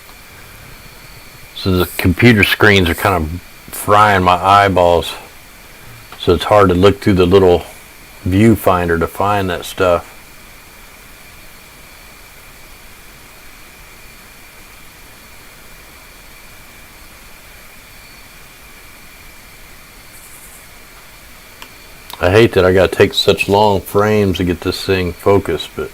So the computer screens are kind of frying my eyeballs. So it's hard to look through the little viewfinder to find that stuff. I hate that I gotta take such long frames to get this thing focused, but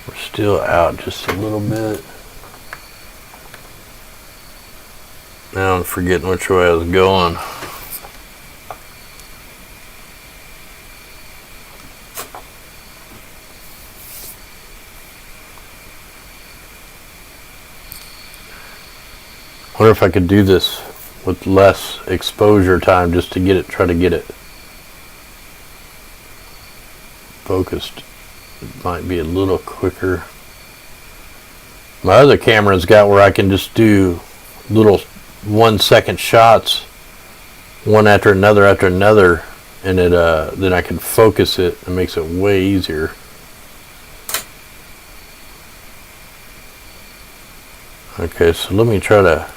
we're still out just a little bit. Now I'm forgetting which way I was going. I wonder if I could do this with less exposure time just to get it, try to get it focused. It might be a little quicker. My other camera's got where I can just do little 1 second shots, one after another, and it then I can focus it. It makes it way easier. Okay, so let me try to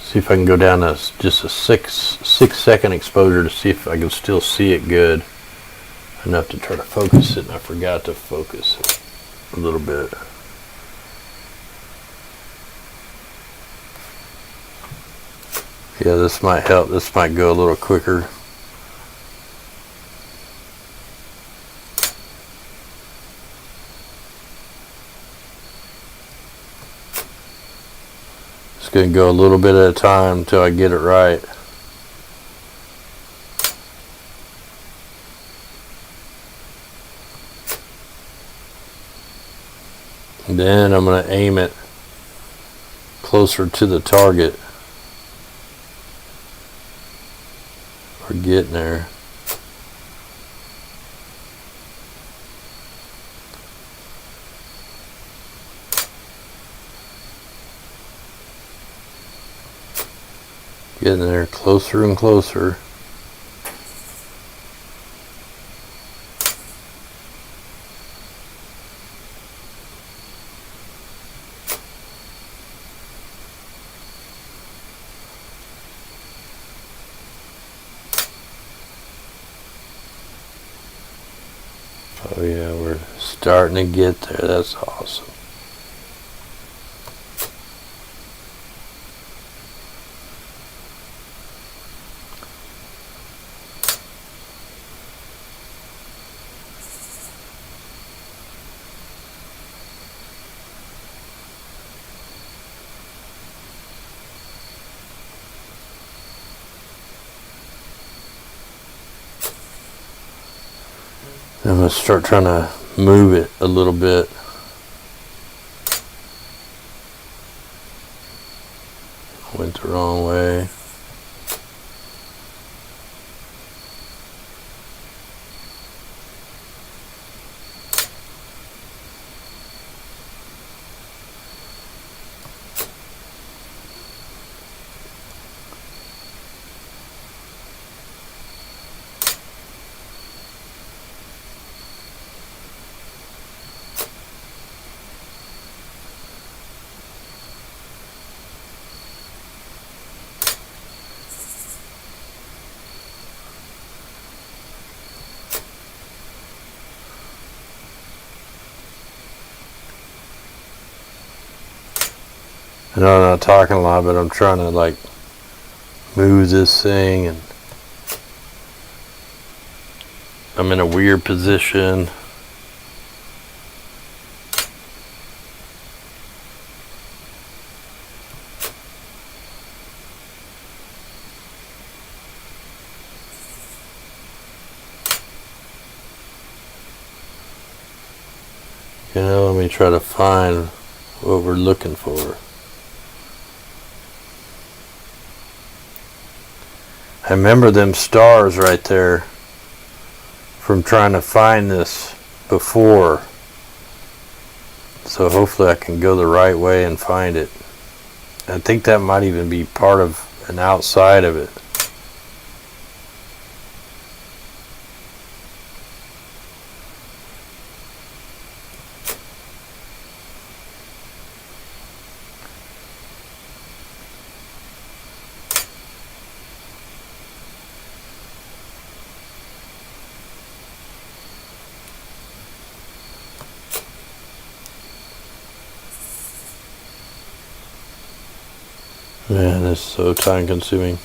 see if I can go down to just a six second exposure to see if I can still see it good enough to try to focus it. And I forgot to focus it a little bit. Yeah, this might help. This might go a little quicker. It's going to go a little bit at a time until I get it right. And then I'm going to aim it closer to the target. We're getting there. Getting there, closer and closer. Oh yeah, we're starting to get there. That's awesome. I'm going to start trying to move it a little bit. Went the wrong way. I know I'm not talking a lot, but I'm trying to like move this thing, and I'm in a weird position. You know, let me try to find what we're looking for. I remember them stars right there from trying to find this before. So hopefully I can go the right way and find it. I think that might even be part of an outside of it. Man, this is so time consuming.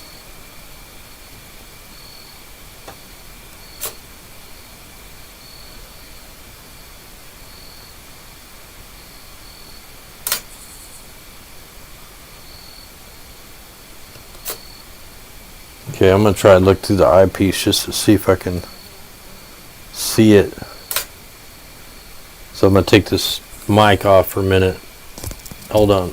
Okay, I'm going to try and look through the eyepiece just to see if I can see it. So I'm going to take this mic off for a minute. Hold on.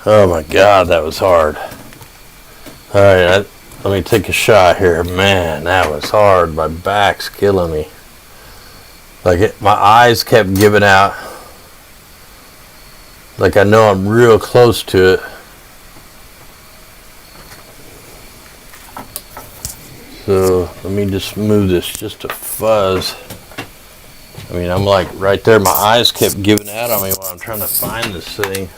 Oh my God, that was hard. All right, let me take a shot here. Man, that was hard. My back's killing me. Like my eyes kept giving out. Like I know I'm real close to it. So let me just move this just a fuzz. I mean, I'm like right there. My eyes kept giving out on me while I'm trying to find this thing.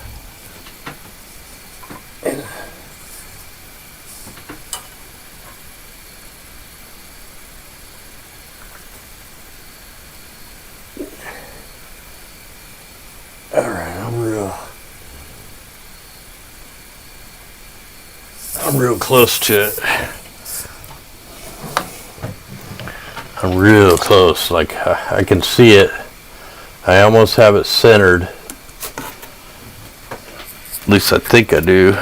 All right, I'm real close to it. I'm real close, like I can see it. I almost have it centered. At least I think I do.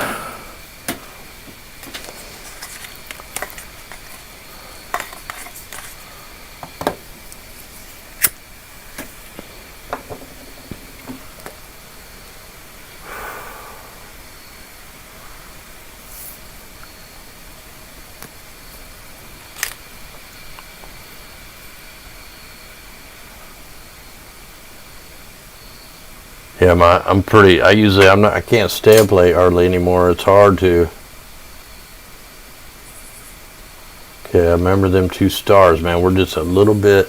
Yeah, I can't stamp plate hardly anymore. It's hard to. Okay, I remember them 2 stars, man. We're just a little bit.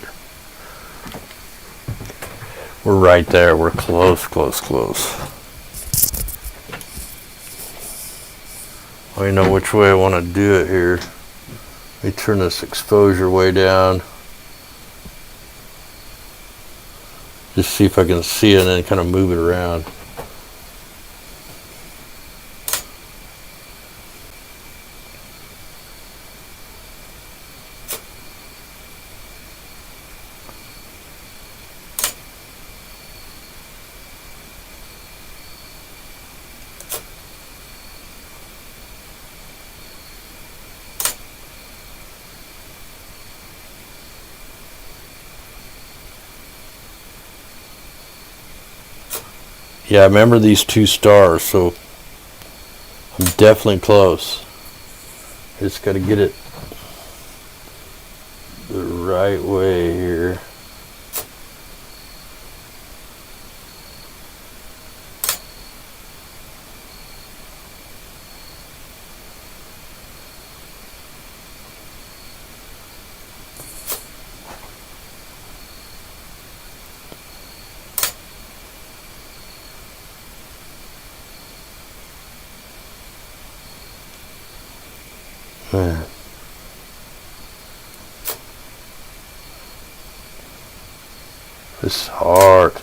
We're right there. We're close. I don't know which way I want to do it here. Let me turn this exposure way down. Just see if I can see it and then kind of move it around. Yeah, I remember these 2 stars, so I'm definitely close. I just got to get it the right way here. Man. This is hard.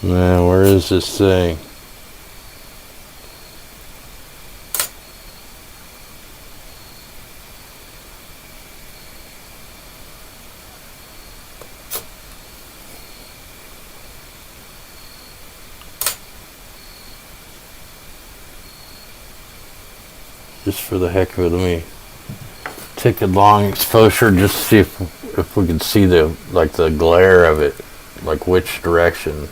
Man, where is this thing? Just for the heck of it, let me take a long exposure just to see if we can see the glare of it, like which direction.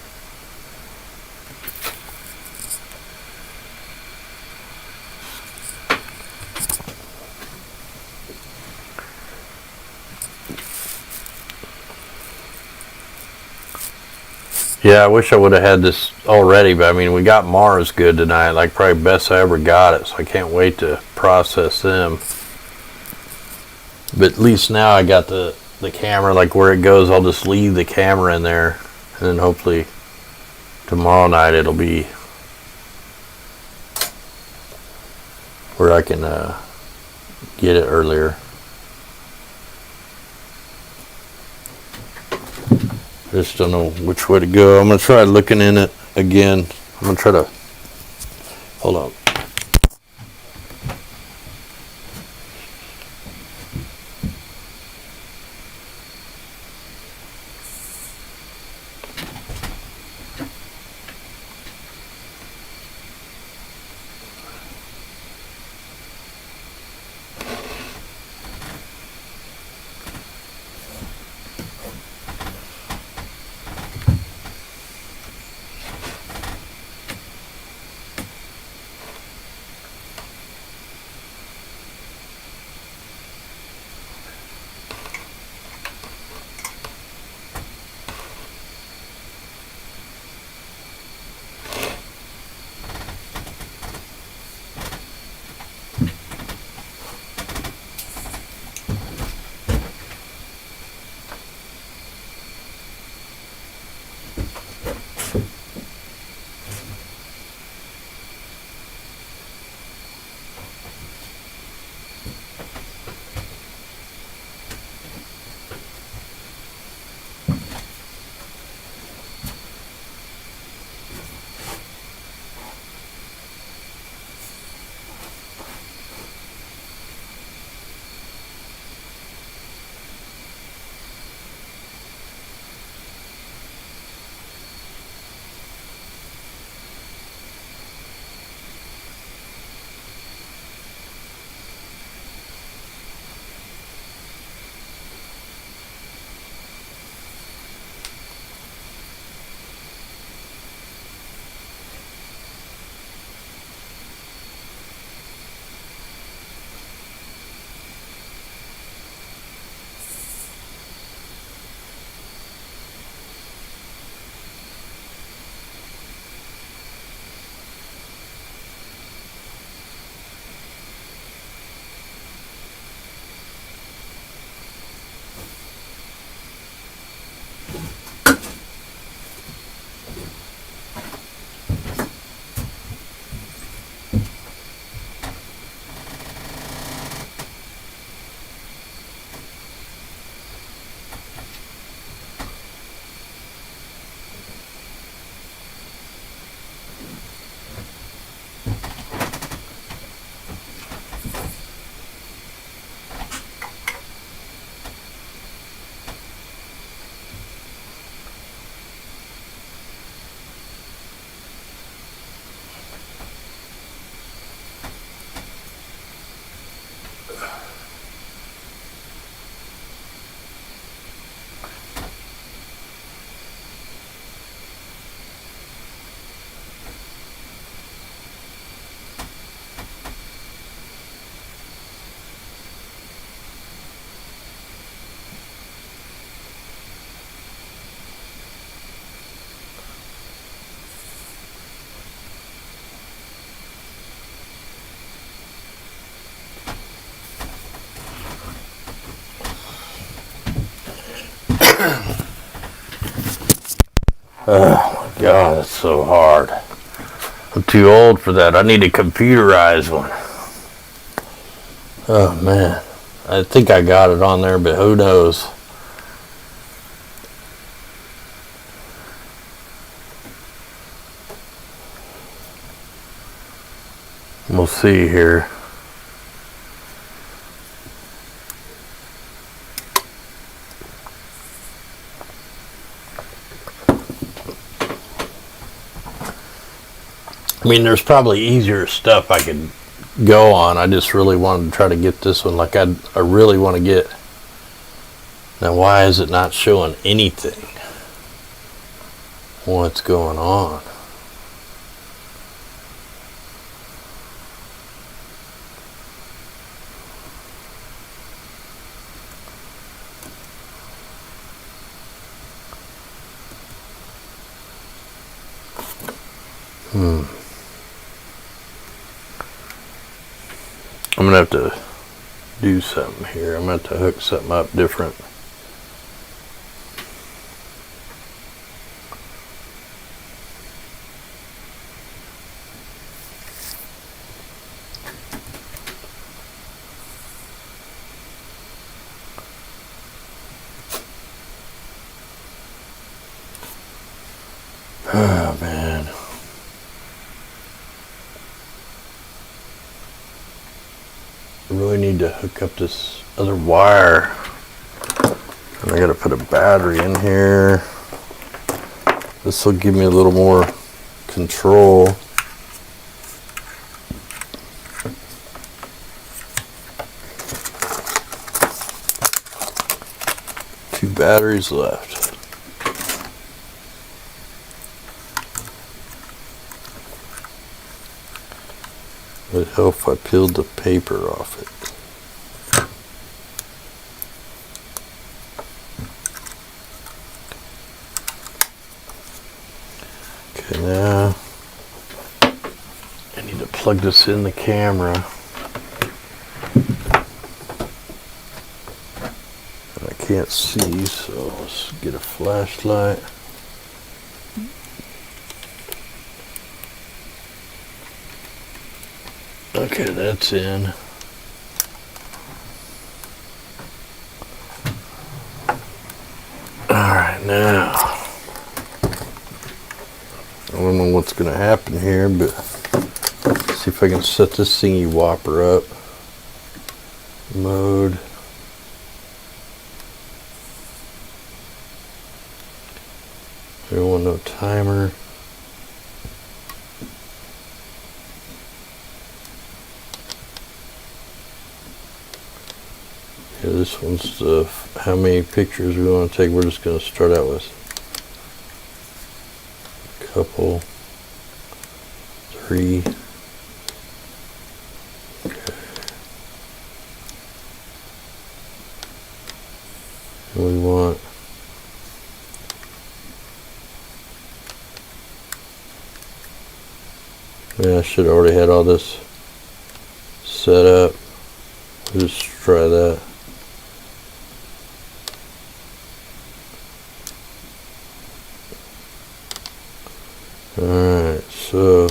Yeah, I wish I would have had this already, but I mean, we got Mars good tonight, like probably best I ever got it, so I can't wait to process them. But at least now I got the camera, like where it goes, I'll just leave the camera in there, and then hopefully tomorrow night it'll be where I can get it earlier. I just don't know which way to go. I'm gonna try looking in it again. I'm gonna try to, hold on. Oh my God, that's so hard. I'm too old for that. I need a computerized one. Oh man, I think I got it on there, but who knows? We'll see here. I mean, there's probably easier stuff I could go on. I just really wanted to try to get this one. Like, I really want to get. Now, why is it not showing anything? What's going on? I'm gonna have to do something here. I'm going to hook something up different. Oh man. I really need to hook up this other wire. And I gotta put a battery in here. This will give me a little more control. Two batteries left. Would help if I peeled the paper off it. Okay, now I need to plug this in the camera. I can't see, so let's get a flashlight. Okay, that's in. Alright, now I don't know what's going to happen here, but let's see if I can set this thingy whopper up. Mode. I don't want no timer. Yeah, this one's the how many pictures we want to take. We're just going to start out with a couple, 3. Okay. And we want I should have already had all this set up. We'll just try that. Alright, so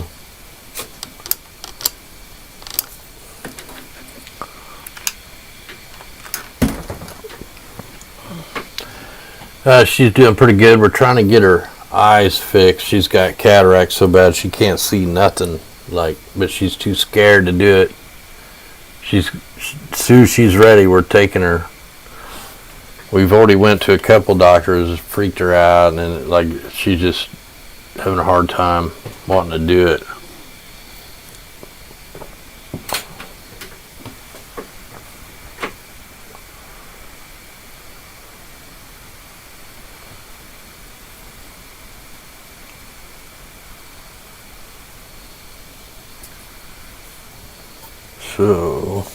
she's doing pretty good. We're trying to get her eyes fixed. She's got cataract so bad she can't see nothing, but she's too scared to do it. As soon as she's ready, we're taking her. We've already went to a couple doctors, freaked her out, and then she's just having a hard time wanting to do it. So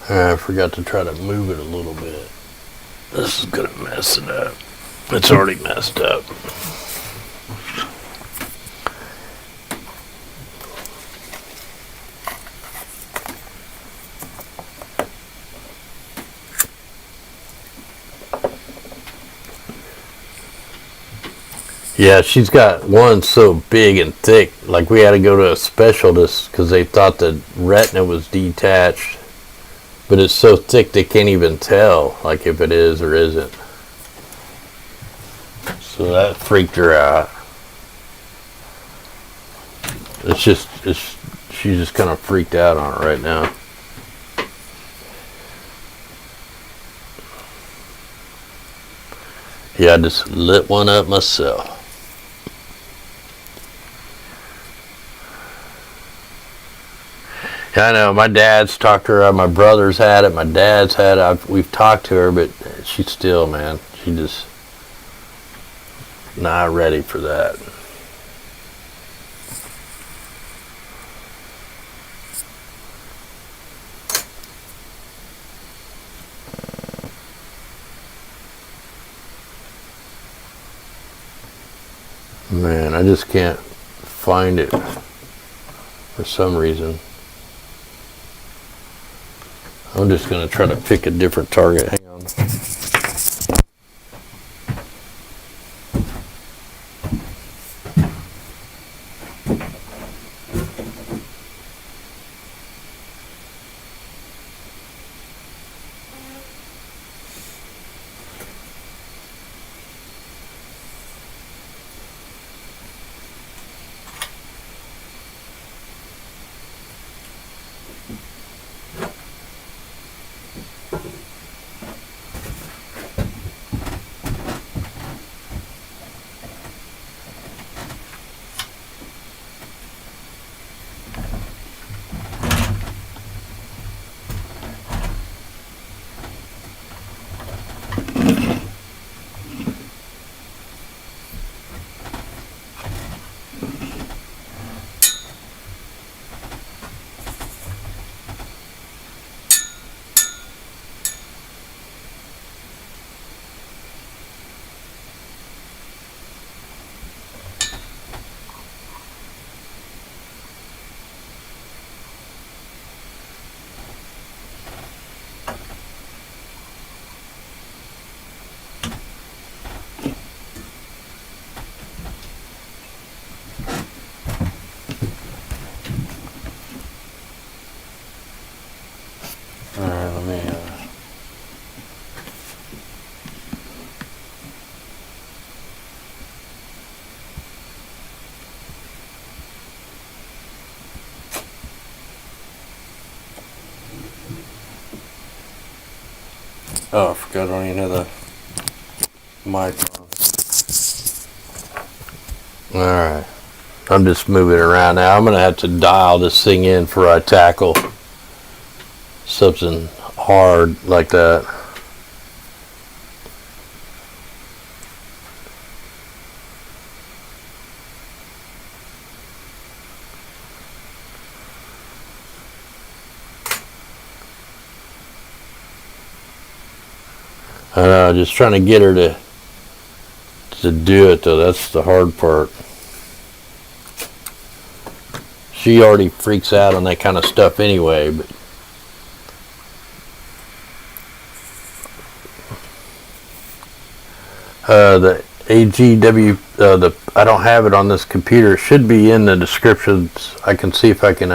I forgot to try to move it a little bit. This is gonna mess it up. It's already messed up. Yeah, she's got one so big and thick, we had to go to a specialist because they thought the retina was detached. But it's so thick they can't even tell, if it is or isn't. So that freaked her out. She's just kind of freaked out on it right now. Yeah, I just lit one up myself. I know, my dad's talked to her, my brother's had it, my dad's had it, we've talked to her, but she's still, man, she just not ready for that. Man, I just can't find it for some reason. I'm just going to try to pick a different target. Hang on. Alright, let me oh, I forgot I don't even have the mic on. Alright. I'm just moving it around now. I'm going to have to dial this thing in before I tackle something hard like that. I know, just trying to get her to do it though. That's the hard part. She already freaks out on that kind of stuff anyway, but the AGW, I don't have it on this computer. It should be in the descriptions. I can see if I can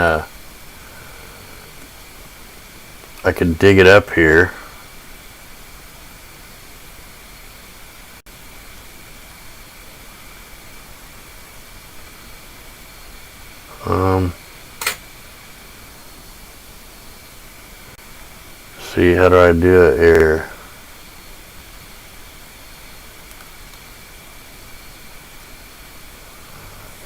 dig it up here. See, how do I do it here?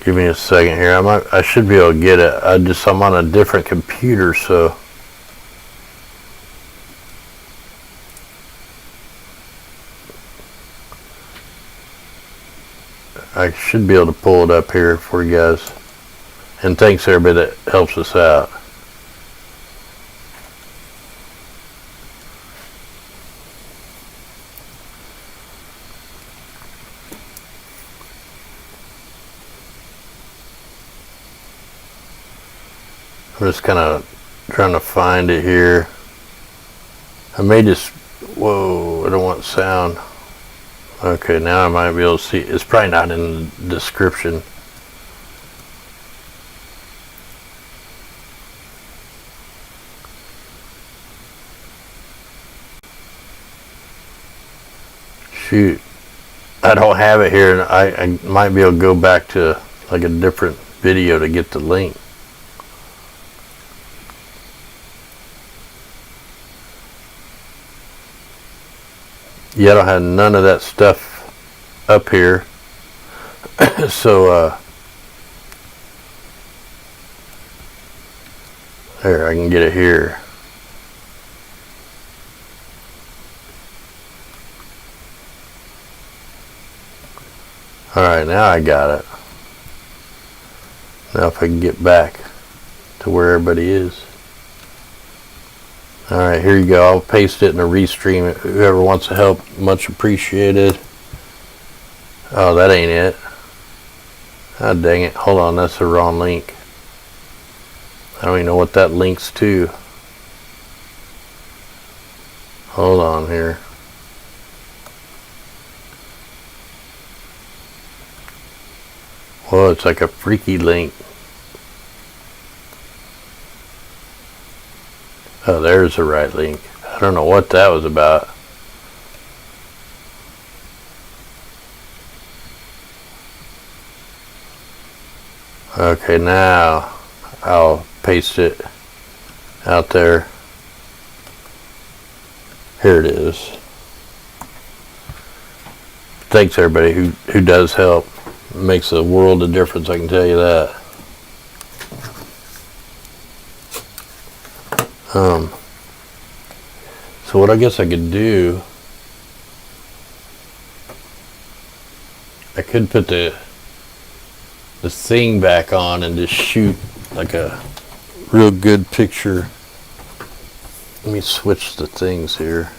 Give me a second here. I should be able to get it. I'm on a different computer, so I should be able to pull it up here for you guys. And thanks everybody that helps us out. I'm just kind of trying to find it here. I may just, whoa, I don't want sound. Okay, now I might be able to see. It's probably not in the description. Shoot, I don't have it here, and I might be able to go back to like a different video to get the link. Yeah, I don't have none of that stuff up here. So, there, I can get it here. Alright, now I got it. Now if I can get back to where everybody is. Alright, here you go. I'll paste it in a restream. Whoever wants to help, much appreciated. Oh, that ain't it. Ah, dang it. Hold on, that's the wrong link. I don't even know what that links to. Hold on here. Whoa, it's like a freaky link. Oh, there's the right link. I don't know what that was about. Okay, now I'll paste it out there. Here it is. Thanks everybody who does help. It makes a world of difference, I can tell you that. So what I guess I could do, I could put the thing back on and just shoot like a real good picture. Let me switch the things here.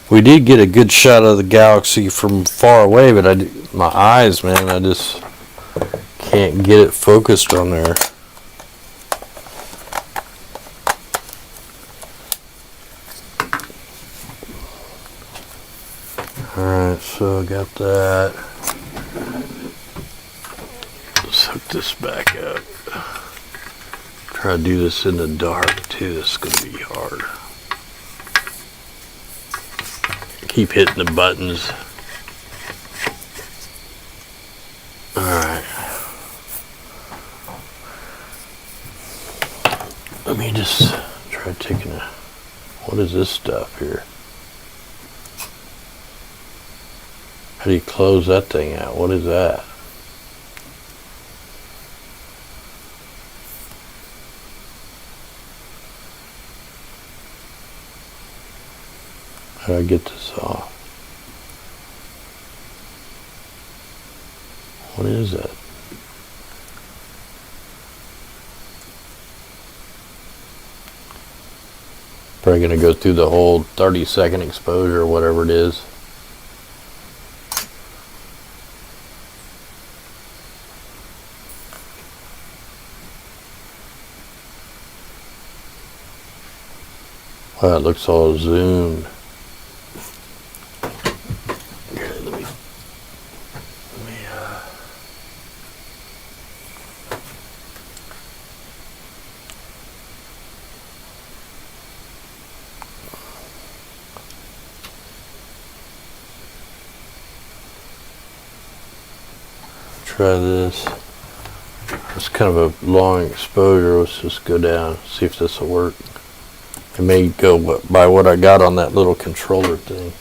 We did get a good shot of the galaxy from far away, but my eyes, man, I just can't get it focused on there. Alright, so I got that. Let's hook this back up. Try to do this in the dark too. This is going to be hard. Keep hitting the buttons. Alright. Let me just try taking a... What is this stuff here? How do you close that thing out? What is that? How do I get this off? What is that? Probably going to go through the whole 30-second exposure or whatever it is. Wow, it looks all zoomed. Here, let me try this. It's kind of a long exposure. Let's just go down, see if this will work. It may go by what I got on that little controller thing.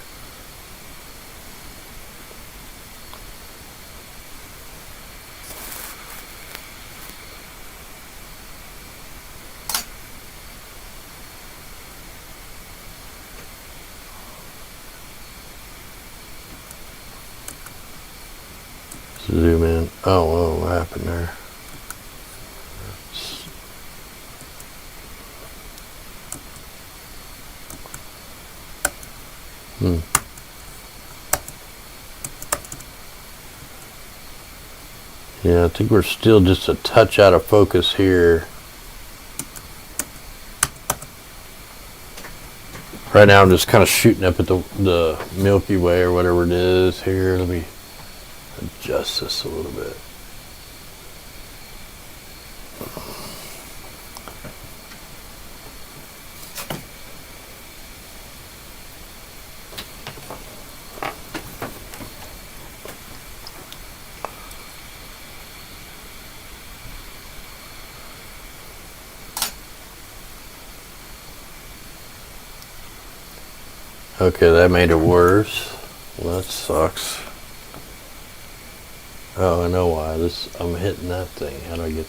Zoom in. Oh, whoa, what happened there? Yeah, I think we're still just a touch out of focus here. Right now I'm just kind of shooting up at the Milky Way or whatever it is here. Let me adjust this a little bit. Okay, that made it worse. Well, that sucks. Oh, I know why. I'm hitting that thing. How do I get...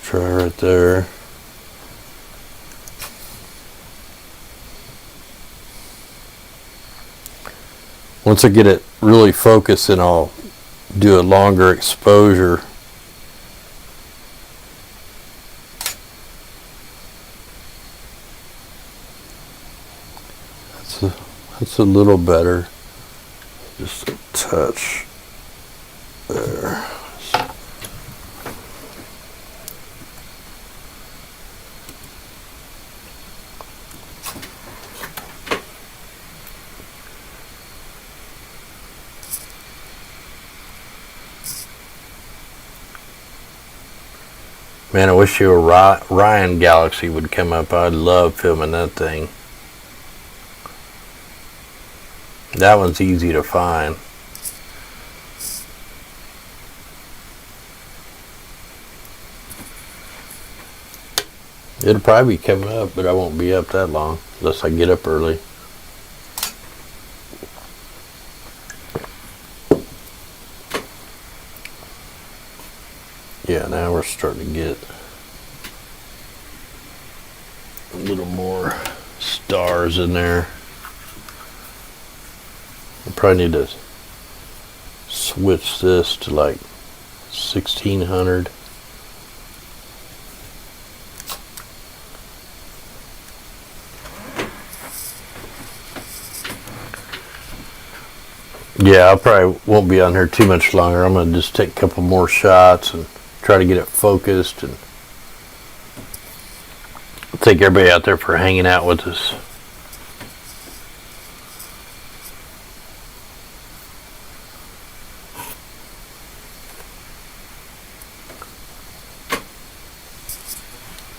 Try right there. Once I get it really focused, then I'll do a longer exposure. That's a little better. Just a touch there. Man, I wish your Ryan Galaxy would come up. I'd love filming that thing. That one's easy to find. It'll probably be coming up, but I won't be up that long unless I get up early. Yeah, now we're starting to get a little more stars in there. I probably need to switch this to like 1600. Yeah, I probably won't be on here too much longer. I'm going to just take a couple more shots and try to get it focused, and thank everybody out there for hanging out with us.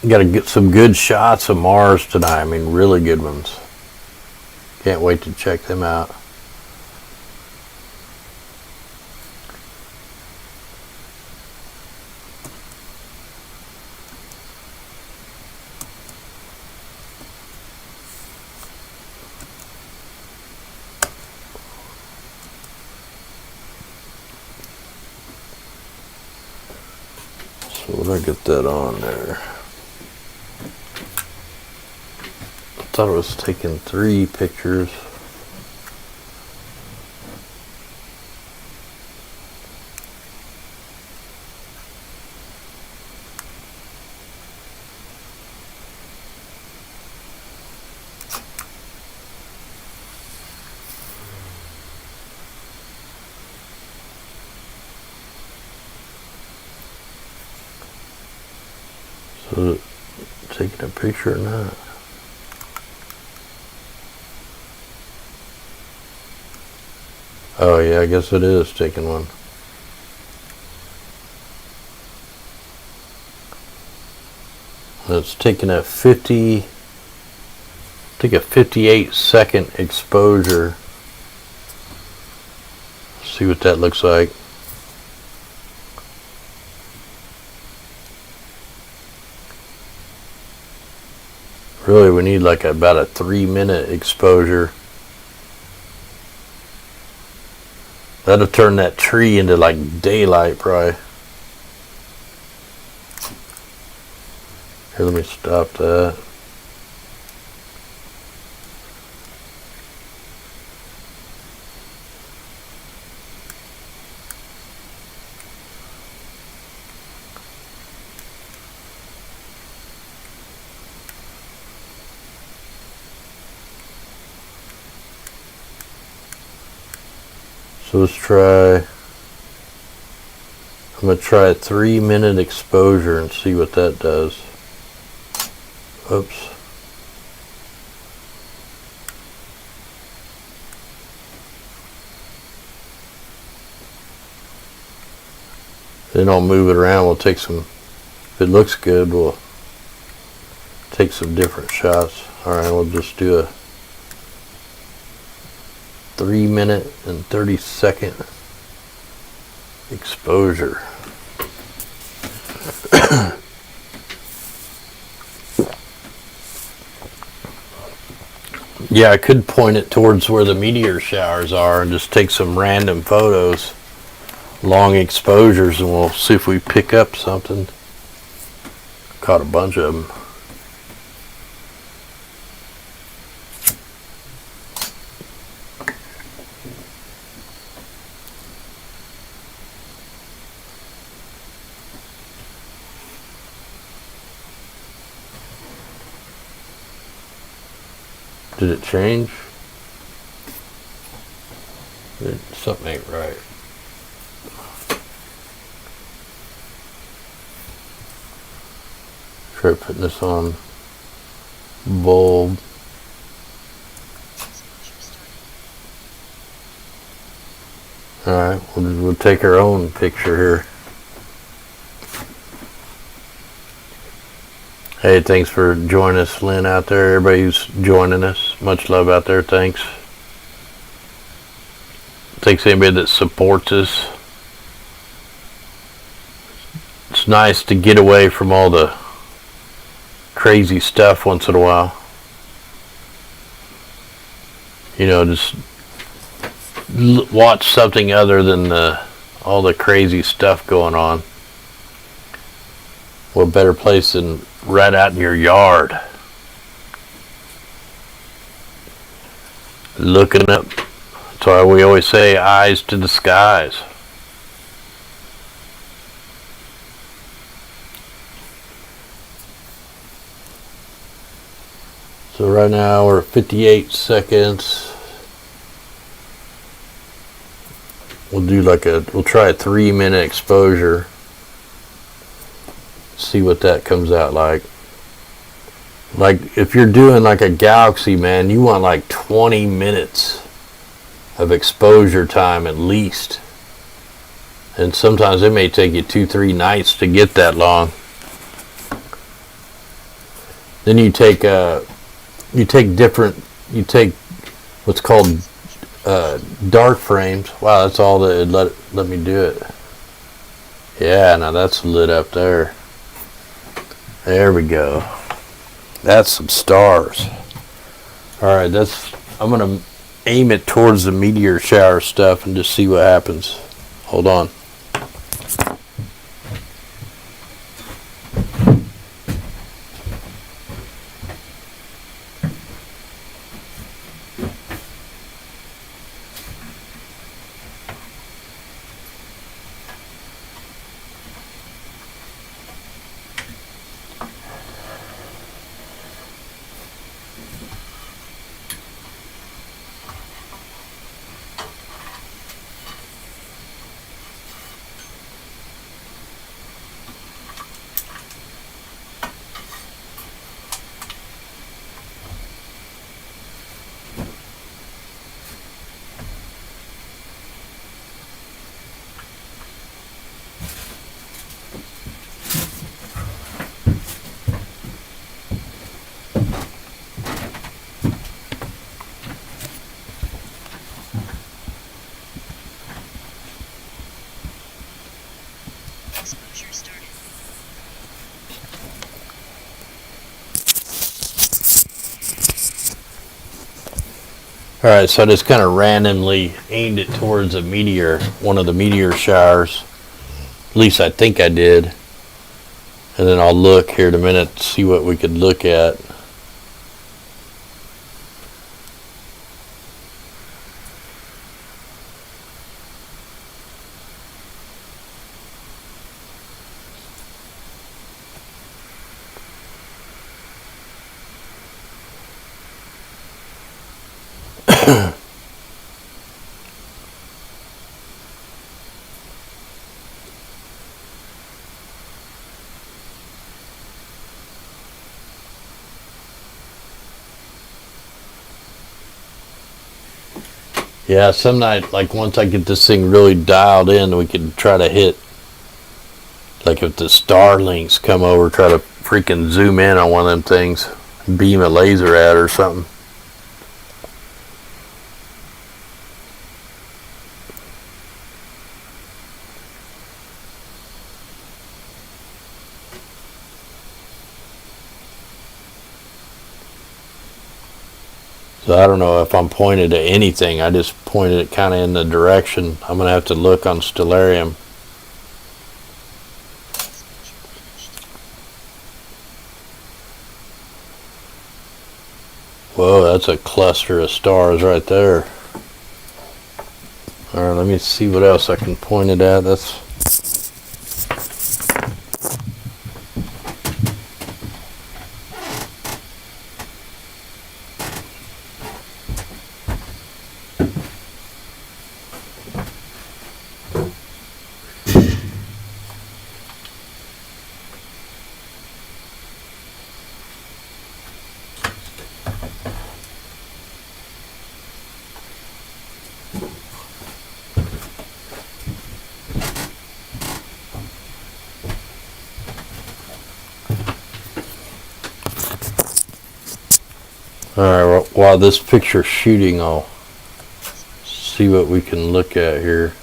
Got to get some good shots of Mars tonight. I mean, really good ones. Can't wait to check them out. So when I get that on there, I thought it was taking 3 pictures. So, taking a picture or not? Oh yeah, I guess it is taking one. It's taking a 58-second exposure. See what that looks like. Really, we need like about a 3-minute exposure. That'll turn that tree into like daylight, probably. Here, let me stop that. So let's try, I'm going to try a 3-minute exposure and see what that does. Oops. Then I'll move it around. We'll take some, if it looks good, we'll take some different shots. Alright, we'll just do a 3-minute and 30-second exposure. Yeah, I could point it towards where the meteor showers are and just take some random photos, long exposures, and we'll see if we pick up something. Caught a bunch of them. Did it change? Something ain't right. Try putting this on bulb. Alright, we'll take our own picture here. Hey, thanks for joining us, Lynn, out there. Everybody who's joining us. Much love out there. Thanks. Thanks to anybody that supports us. It's nice to get away from all the crazy stuff once in a while. You know, just watch something other than all the crazy stuff going on. What better place than right out in your yard, looking up. That's why we always say eyes to the skies. So right now we're at 58 seconds. We'll try a 3-minute exposure. See what that comes out like. Like if you're doing like a galaxy, man, you want like 20 minutes of exposure time at least. And sometimes it may take you 2-3 nights to get that long. Then you take what's called dark frames. Wow, that's all that it let me do it. Yeah, now that's lit up there. There we go. That's some stars. Alright, I'm gonna aim it towards the meteor shower stuff and just see what happens. Hold on. Alright, so I just kind of randomly aimed it towards a meteor, one of the meteor showers. At least I think I did. And then I'll look here in a minute to see what we could look at. Yeah, some night, like once I get this thing really dialed in, we could try to hit, like if the Starlinks come over, try to freaking zoom in on one of them things, beam a laser at or something. So I don't know if I'm pointed to anything. I just pointed it kind of in the direction. I'm going to have to look on Stellarium. Whoa, that's a cluster of stars right there. Alright, let me see what else I can point it at. That's... Alright, while this picture's shooting, I'll see what we can look at here.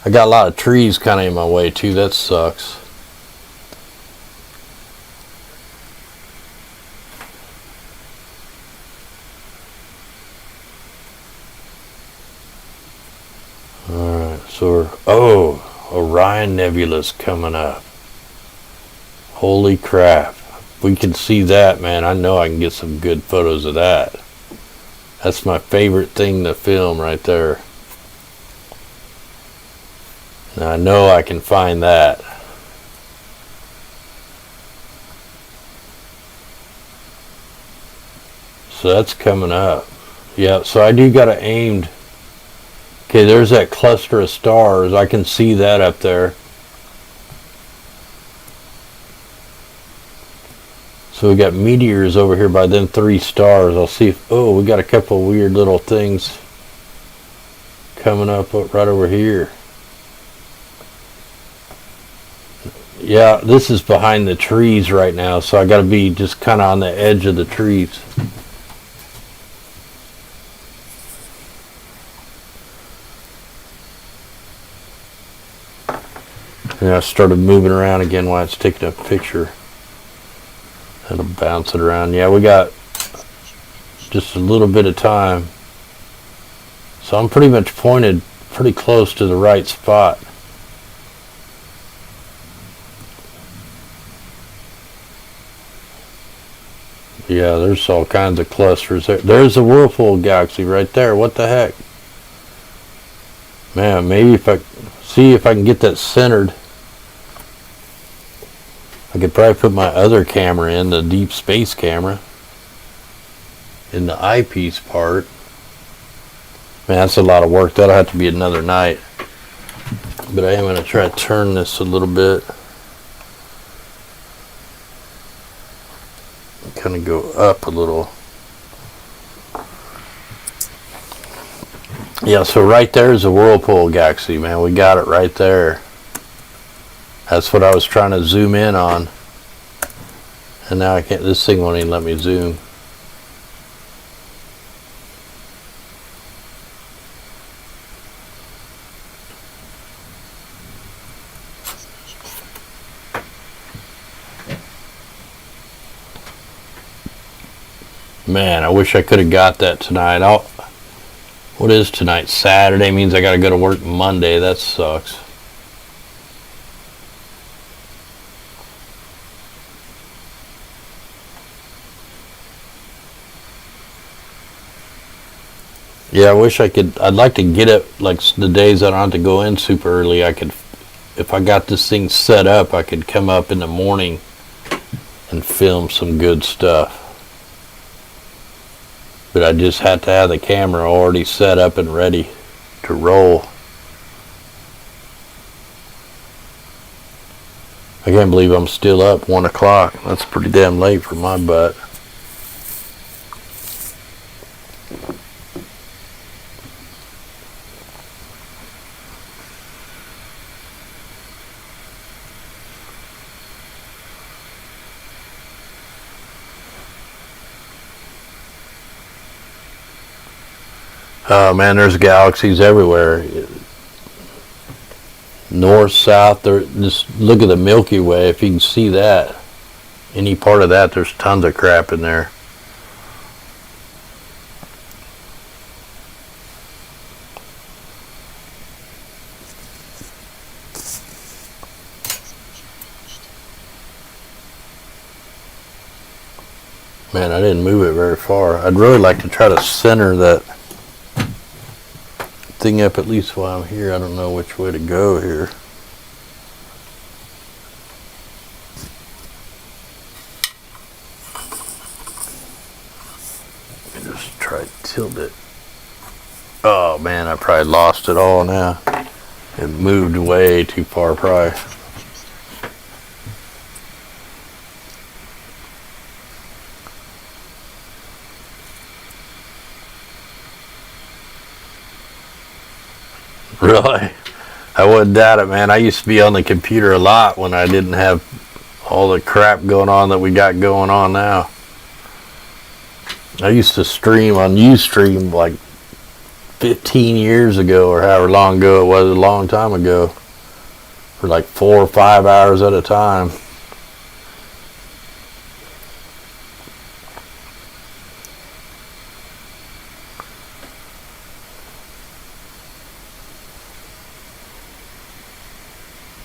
I got a lot of trees kind of in my way too, that sucks. Alright, so Orion Nebula's coming up. Holy crap. If we can see that, man, I know I can get some good photos of that. That's my favorite thing to film right there. Now I know I can find that. So that's coming up. Yeah, so I do got it aimed. Okay, there's that cluster of stars. I can see that up there. So we got meteors over here by them 3 stars. I'll see if, oh, we got a couple weird little things coming up right over here. Yeah, this is behind the trees right now, so I got to be just kind of on the edge of the trees. And I started moving around again while it's taking a picture. It'll bounce it around. Yeah, we got just a little bit of time. So I'm pretty much pointed pretty close to the right spot. Yeah, there's all kinds of clusters there. There's a Whirlpool galaxy right there. What the heck? Man, maybe if I see if I can get that centered. I could probably put my other camera in, the deep space camera, in the eyepiece part. Man, that's a lot of work. That'll have to be another night. But I am going to try to turn this a little bit. Kind of go up a little. Yeah, so right there is a Whirlpool galaxy, man. We got it right there. That's what I was trying to zoom in on. And now I can't, this thing won't even let me zoom. Man, I wish I could have got that tonight. What is tonight? Saturday means I got to go to work Monday. That sucks. Yeah, I wish I could. I'd like to get it like the days I don't have to go in super early. I could, if I got this thing set up, I could come up in the morning and film some good stuff. But I just had to have the camera already set up and ready to roll. I can't believe I'm still up 1 o'clock. That's pretty damn late for my butt. Oh man, there's galaxies everywhere. North, south, there. Just look at the Milky Way. If you can see that, any part of that, there's tons of crap in there. Man, I didn't move it very far. I'd really like to try to center that thing up at least while I'm here. I don't know which way to go here. Let me just try to tilt it. Oh man, I probably lost it all now. It moved way too far probably. Really? I wouldn't doubt it, man. I used to be on the computer a lot when I didn't have all the crap going on that we got going on now. I used to stream on Ustream like 15 years ago, or however long ago it was, a long time ago, for like 4 or 5 hours at a time.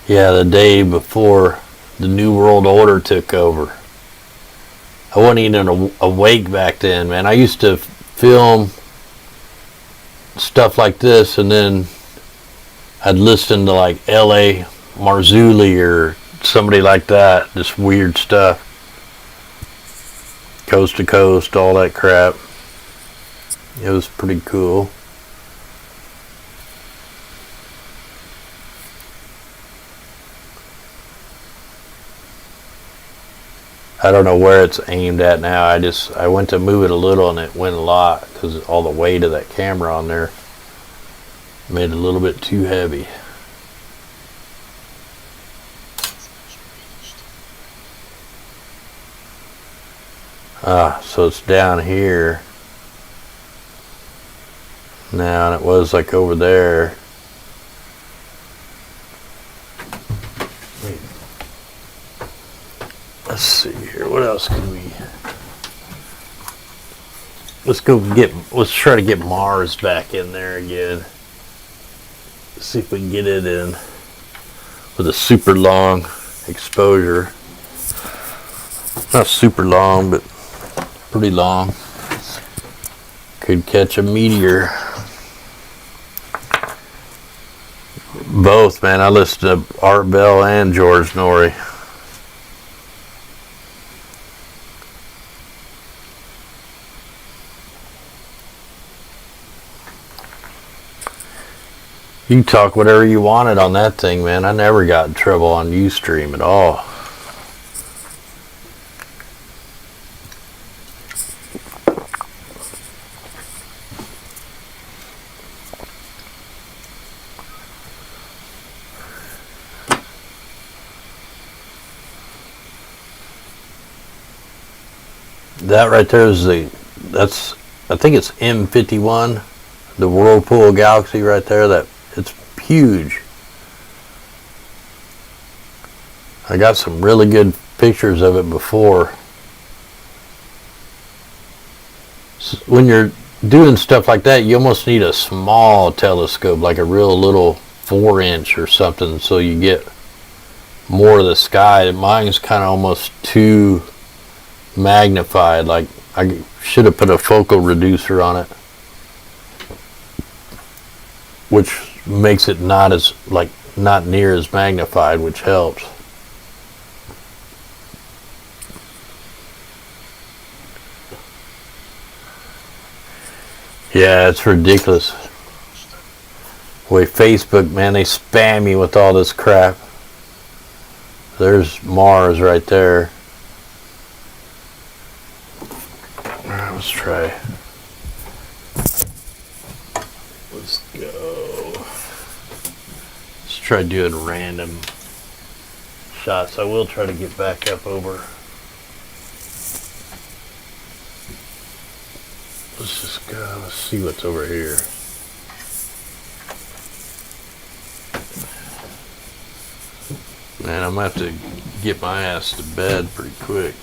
Yeah, the day before the New World Order took over. I wasn't even awake back then, man. I used to film stuff like this, and then I'd listen to like L.A. Marzulli or somebody like that. Just weird stuff. Coast to coast, all that crap. It was pretty cool. I don't know where it's aimed at now. I went to move it a little and it went a lot because all the weight of that camera on there made it a little bit too heavy. So it's down here now, and it was like over there. Let's see here. What else can we? Let's try to get Mars back in there again. See if we can get it in with a super long exposure. Not super long, but pretty long. Could catch a meteor. Both, man. I listened to Art Bell and George Norrie. You can talk whatever you wanted on that thing, man. I never got in trouble on Ustream at all. That right there is I think it's M51, the Whirlpool Galaxy right there. It's huge. I got some really good pictures of it before. When you're doing stuff like that, you almost need a small telescope, like a real little 4-inch or something, so you get more of the sky. Mine's kind of almost too magnified. Like, I should have put a focal reducer on it, which makes it not near as magnified, which helps. Yeah, it's ridiculous. The way Facebook, man, they spam you with all this crap. There's Mars right there. Alright, let's try. Let's go. Let's try doing random shots. I will try to get back up over. Let's just go. Let's see what's over here. Man, I'm gonna have to get my ass to bed pretty quick.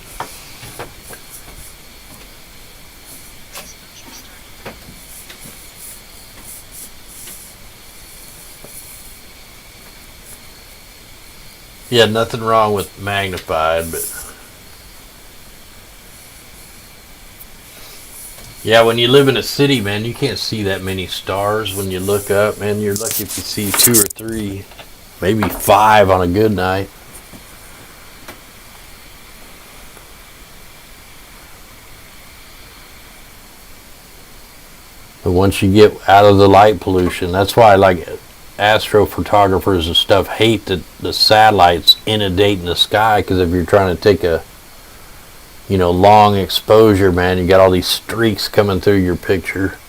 Yeah, nothing wrong with magnified, but yeah, when you live in a city, man, you can't see that many stars when you look up, man. You're lucky if you see 2 or 3, maybe 5 on a good night. But once you get out of the light pollution, that's why like astrophotographers and stuff hate the satellites inundating the sky, because if you're trying to take a long exposure, man, you got all these streaks coming through your picture,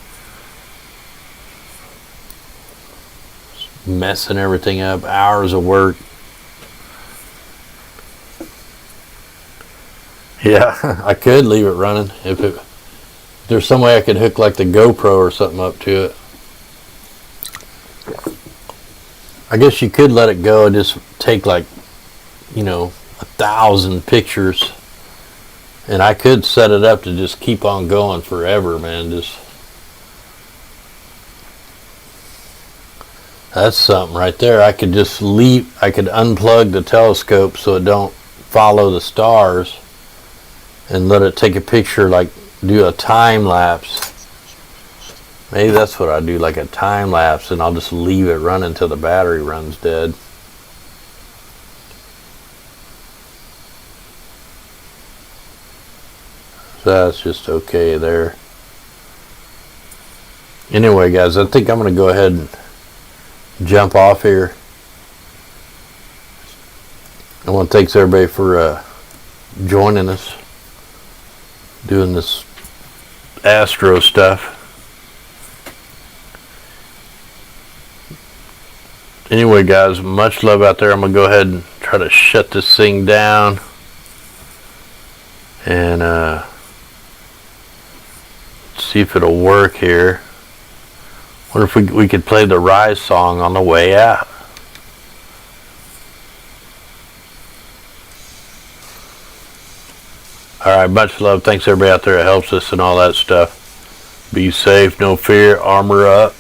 messing everything up. Hours of work. Yeah, I could leave it running if there's some way I could hook like the GoPro or something up to it. I guess you could let it go and just take like, you know, 1,000 pictures, and I could set it up to just keep on going forever, man. That's something right there. I could just I could unplug the telescope so it don't follow the stars and let it take a picture, like do a time lapse. Maybe that's what I do, like a time lapse, and I'll just leave it running until the battery runs dead. So that's just okay there. Anyway, guys, I think I'm going to go ahead and jump off here. I want to thank everybody for joining us, doing this astro stuff. Anyway, guys, much love out there. I'm going to go ahead and try to shut this thing down. And see if it'll work here. Wonder if we could play the Rise song on the way out. Alright, much love. Thanks everybody out there that helps us and all that stuff. Be safe, no fear, armor up.